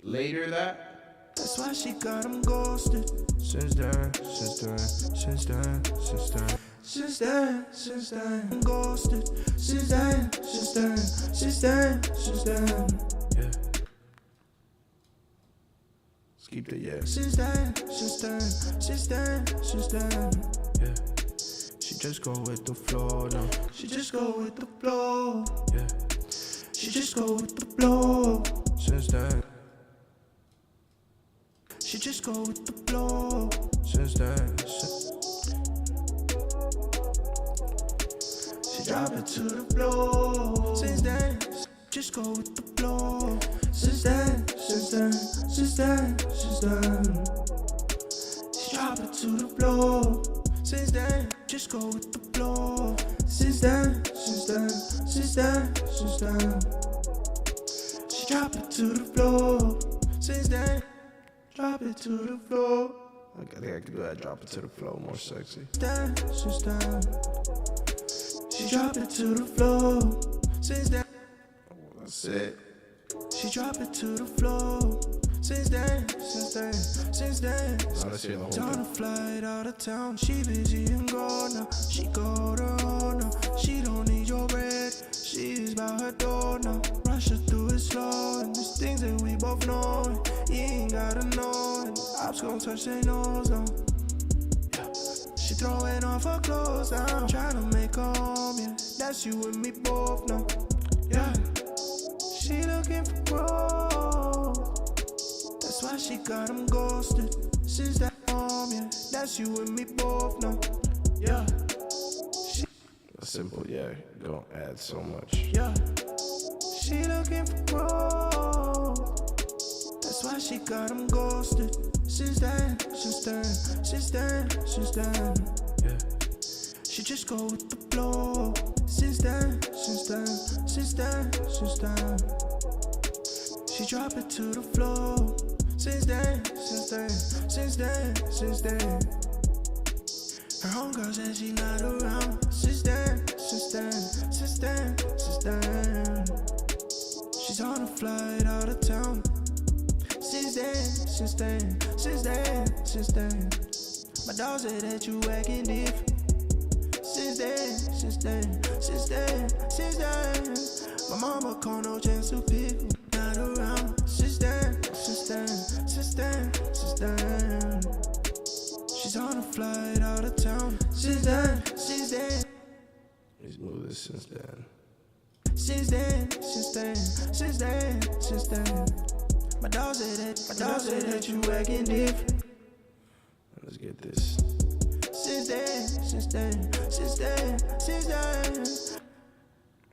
A: Later that.
C: That's why she got him ghosted. Since then, ghosted. Since then, yeah. Let's keep the yeah. Since then, yeah. She just go with the flow now. She just go with the flow, yeah. She just go with the flow. Since then. She just go with the flow. Since then, she drop it to the floor. Since then, just go with the flow. Since then, she drop it to the floor. Since then, just go with the flow. Since then, she drop it to the floor. Since then. Drop it to the floor. I think I could do that. Drop it to the floor, more sexy. Since then, she drop it to the floor. Since then,
A: That's it.
C: she drop it to the floor. Since then,
A: Now let's hear the whole
C: on a
A: thing.
C: flight out of town. She busy and gone now. She go to own now. She don't need your bread. She's by her door now. Rush her through it slow. And there's things that we both know. You ain't gotta know. And ops gon' touch their nose now. Yeah. She throwing off her clothes now. Tryna make her home, yeah. That's you and me both now. Yeah. She looking for growth. That's why she got him ghosted. Since that home, yeah. That's you and me both now. Yeah.
A: Simple, yeah. Don't add so much.
C: Yeah. She looking for growth. That's why she got him ghosted. Since then, yeah. She just go with the flow. Since then, she drop it to the floor. Since then. Her homegirl said she not around. Since then. She's on a flight out of town. Since then. My dog said that you acting different. Since then. My mama called no chance to pick me. Not around. Since then. She's on a flight out of town. Since then.
A: He's moved this since then.
C: Since then. My dog said that you acting different.
A: Let's get this.
C: Since then.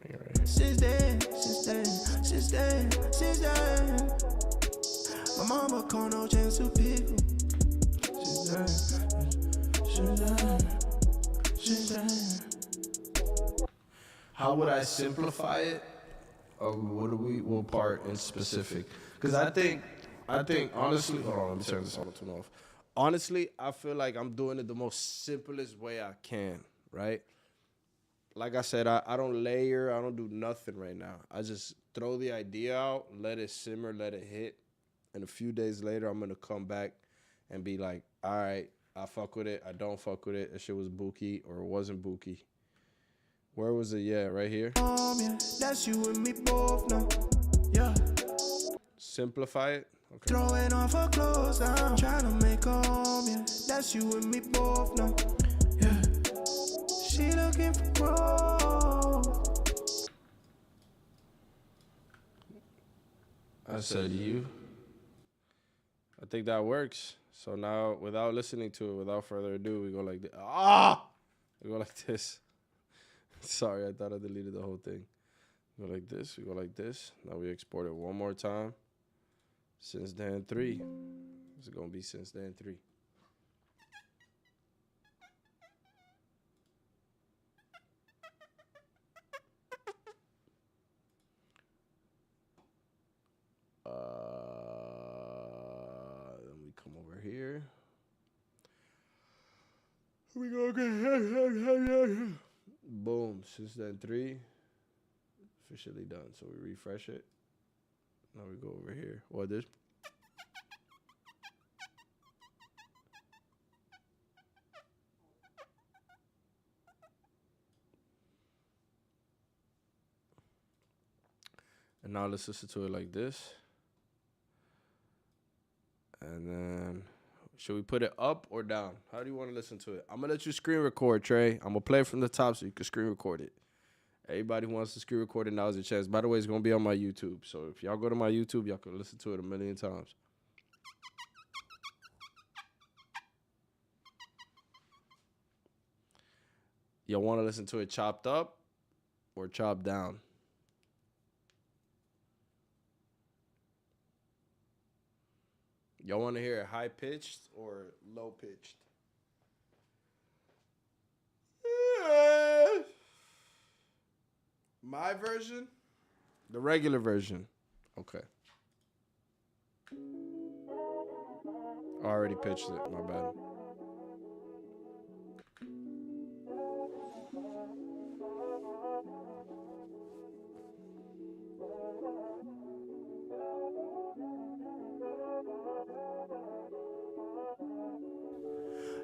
A: Right.
C: since then, since then, since then, since then. My mama called no chance to people. Since then, since then, since then.
A: How would I simplify it? Or what part in specific? Because I think honestly, hold on, let me turn this auto-tune off. Honestly, I feel like I'm doing it the most simplest way I can, right? Like I said, I don't layer, I don't do nothing right now. I just throw the idea out, let it simmer, let it hit, and a few days later, I'm gonna come back and be like, all right, I fuck with it, I don't fuck with it, that shit was bookie or it wasn't bookie. Where was it? Yeah, right here.
C: Yeah, that's you and me both now. Yeah.
A: Simplify it. Okay.
C: Throwing off her clothes now, trying to make home. Yeah, that's you and me both now. Yeah. She looking for growth.
A: I said you. I think that works. So now, without listening to it, without further ado, we go like this. We go like this. Sorry, I thought I deleted the whole thing. We go like this. We go like this. Now we export it one more time. Since then 3. It's gonna be since then 3. Then we come over here. We go again. Boom. Since then 3. Officially done. So we refresh it. Now we go over here. What this? And now let's listen to it like this. And then, should we put it up or down? How do you want to listen to it? I'm going to let you screen record, Trey. I'm going to play it from the top so you can screen record it. Everybody who wants to screen record it, now is your chance. By the way, it's going to be on my YouTube. So if y'all go to my YouTube, y'all can listen to it a million times. Y'all want to listen to it chopped up or chopped down? Y'all want to hear it high-pitched or low-pitched? My version? The regular version. Okay. I already pitched it. My bad.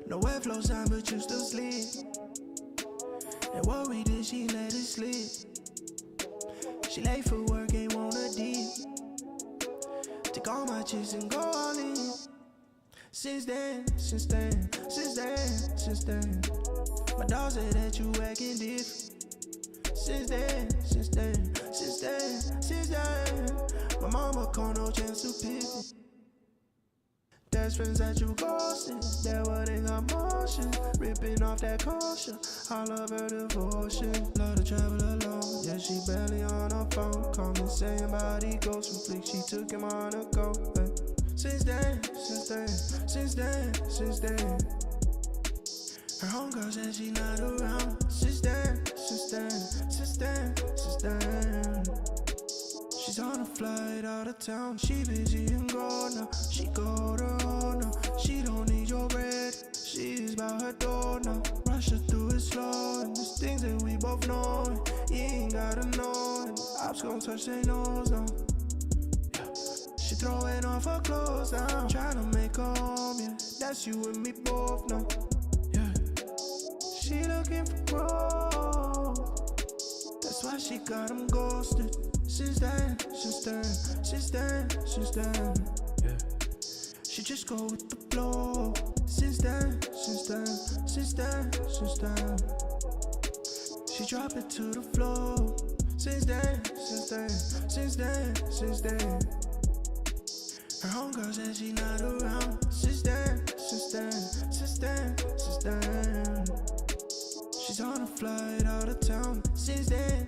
C: No airflow sign, but you still sleep. And what we did, she let it slip. She late for work, ain't wanna deep. Take all my chips and go all in. Since then, since then, since then, since then. My dog said that you acting different. Since then, since then, since then, since then. My mama called no chance to pick me. There's friends that you ghosting, that what ain't got motion. Ripping off that caution, I love her devotion. Love to travel alone, yeah, she barely on her phone. Call me saying body goes from flick, she took him on a go. Since then, since then, since then, since then. Her homegirl said she not around. Since then, since then, since then, since then. She's on a flight out of town. She busy and gone now. She go to home now. She don't need your bread. She's by her door now. Rush her through it slow. And there's things that we both know. You ain't gotta know. And the ops gon' touch their nose now. Yeah. She throwing off her clothes now. Trying to make home, yeah. That's you and me both now. Yeah. She looking for growth. That's why she got him ghosted. Since then, since then, since then, since then, yeah. She just go with the flow. Since then, since then, since then, since then. She drop it to the floor. Since then, since then, since then, since then. Her homegirl said she not around. Since then, since then, since then, since then. She's on a flight out of town. Since then,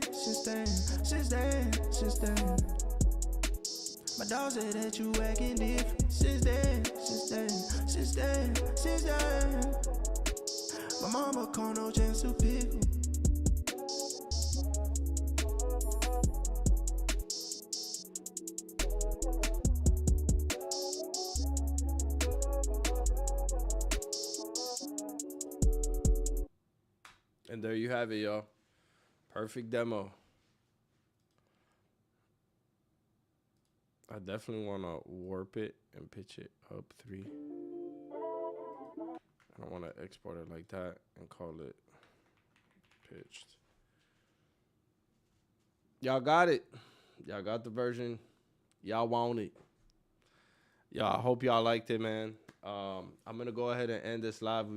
C: my dog said that you acting different. Since then, my mama called no chance to pick 'em.
A: And there you have it, y'all. Perfect demo. I definitely want to warp it and pitch it up 3. I don't want to export it like that and call it pitched. Y'all got it. Y'all got the version. Y'all want it. Y'all, I hope y'all liked it, man. I'm gonna go ahead and end this live.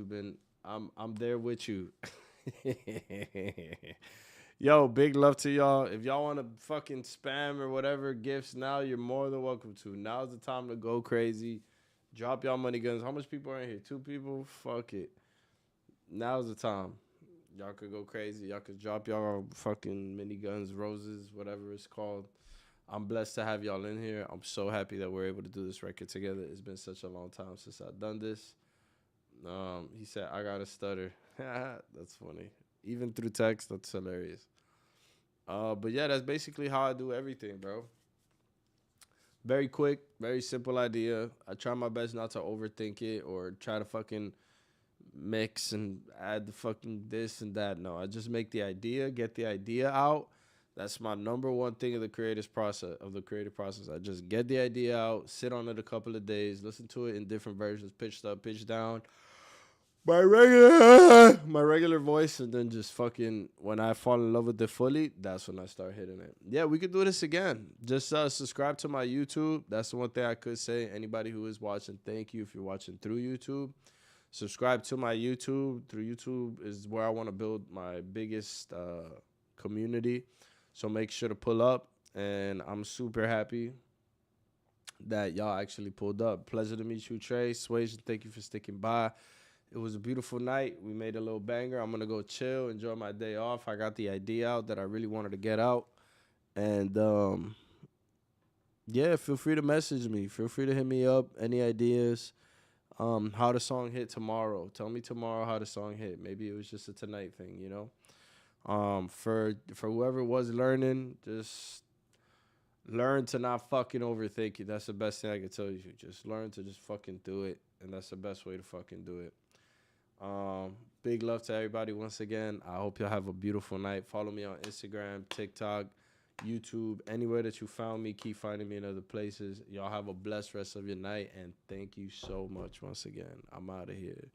A: I'm there with you. Yo, big love to y'all. If y'all want to fucking spam or whatever gifts now, you're more than welcome to. Now's the time to go crazy. Drop y'all money guns. How much people are in here? 2 people? Fuck it. Now's the time. Y'all could go crazy. Y'all could drop y'all fucking mini guns, roses, whatever it's called. I'm blessed to have y'all in here. I'm so happy that we're able to do this record together. It's been such a long time since I've done this. He said, I got a stutter. That's funny. Even through text, that's hilarious. But yeah, that's basically how I do everything, bro. Very quick, very simple idea. I try my best not to overthink it or try to fucking mix and add the fucking this and that. No, I just make the idea, get the idea out. That's my number one thing of the creative process. I just get the idea out, sit on it a couple of days, listen to it in different versions, pitched up, pitched down. My regular voice, and then just fucking, when I fall in love with it fully, that's when I start hitting it. Yeah, we could do this again. Just subscribe to my YouTube. That's the one thing I could say. Anybody who is watching, thank you if you're watching through YouTube. Subscribe to my YouTube. Through YouTube is where I want to build my biggest community. So make sure to pull up, and I'm super happy that y'all actually pulled up. Pleasure to meet you, Trey. Suasion, thank you for sticking by. It was a beautiful night. We made a little banger. I'm going to go chill, enjoy my day off. I got the idea out that I really wanted to get out. And, yeah, feel free to message me. Feel free to hit me up. Any ideas? How the song hit tomorrow. Tell me tomorrow how the song hit. Maybe it was just a tonight thing, you know? For whoever was learning, just learn to not fucking overthink it. That's the best thing I can tell you. Just learn to just fucking do it. And that's the best way to fucking do it. Big love to everybody once again. I hope y'all have a beautiful night. Follow me on Instagram, TikTok, YouTube, anywhere that you found me. Keep finding me in other places. Y'all have a blessed rest of your night, and thank you so much once again. I'm out of here.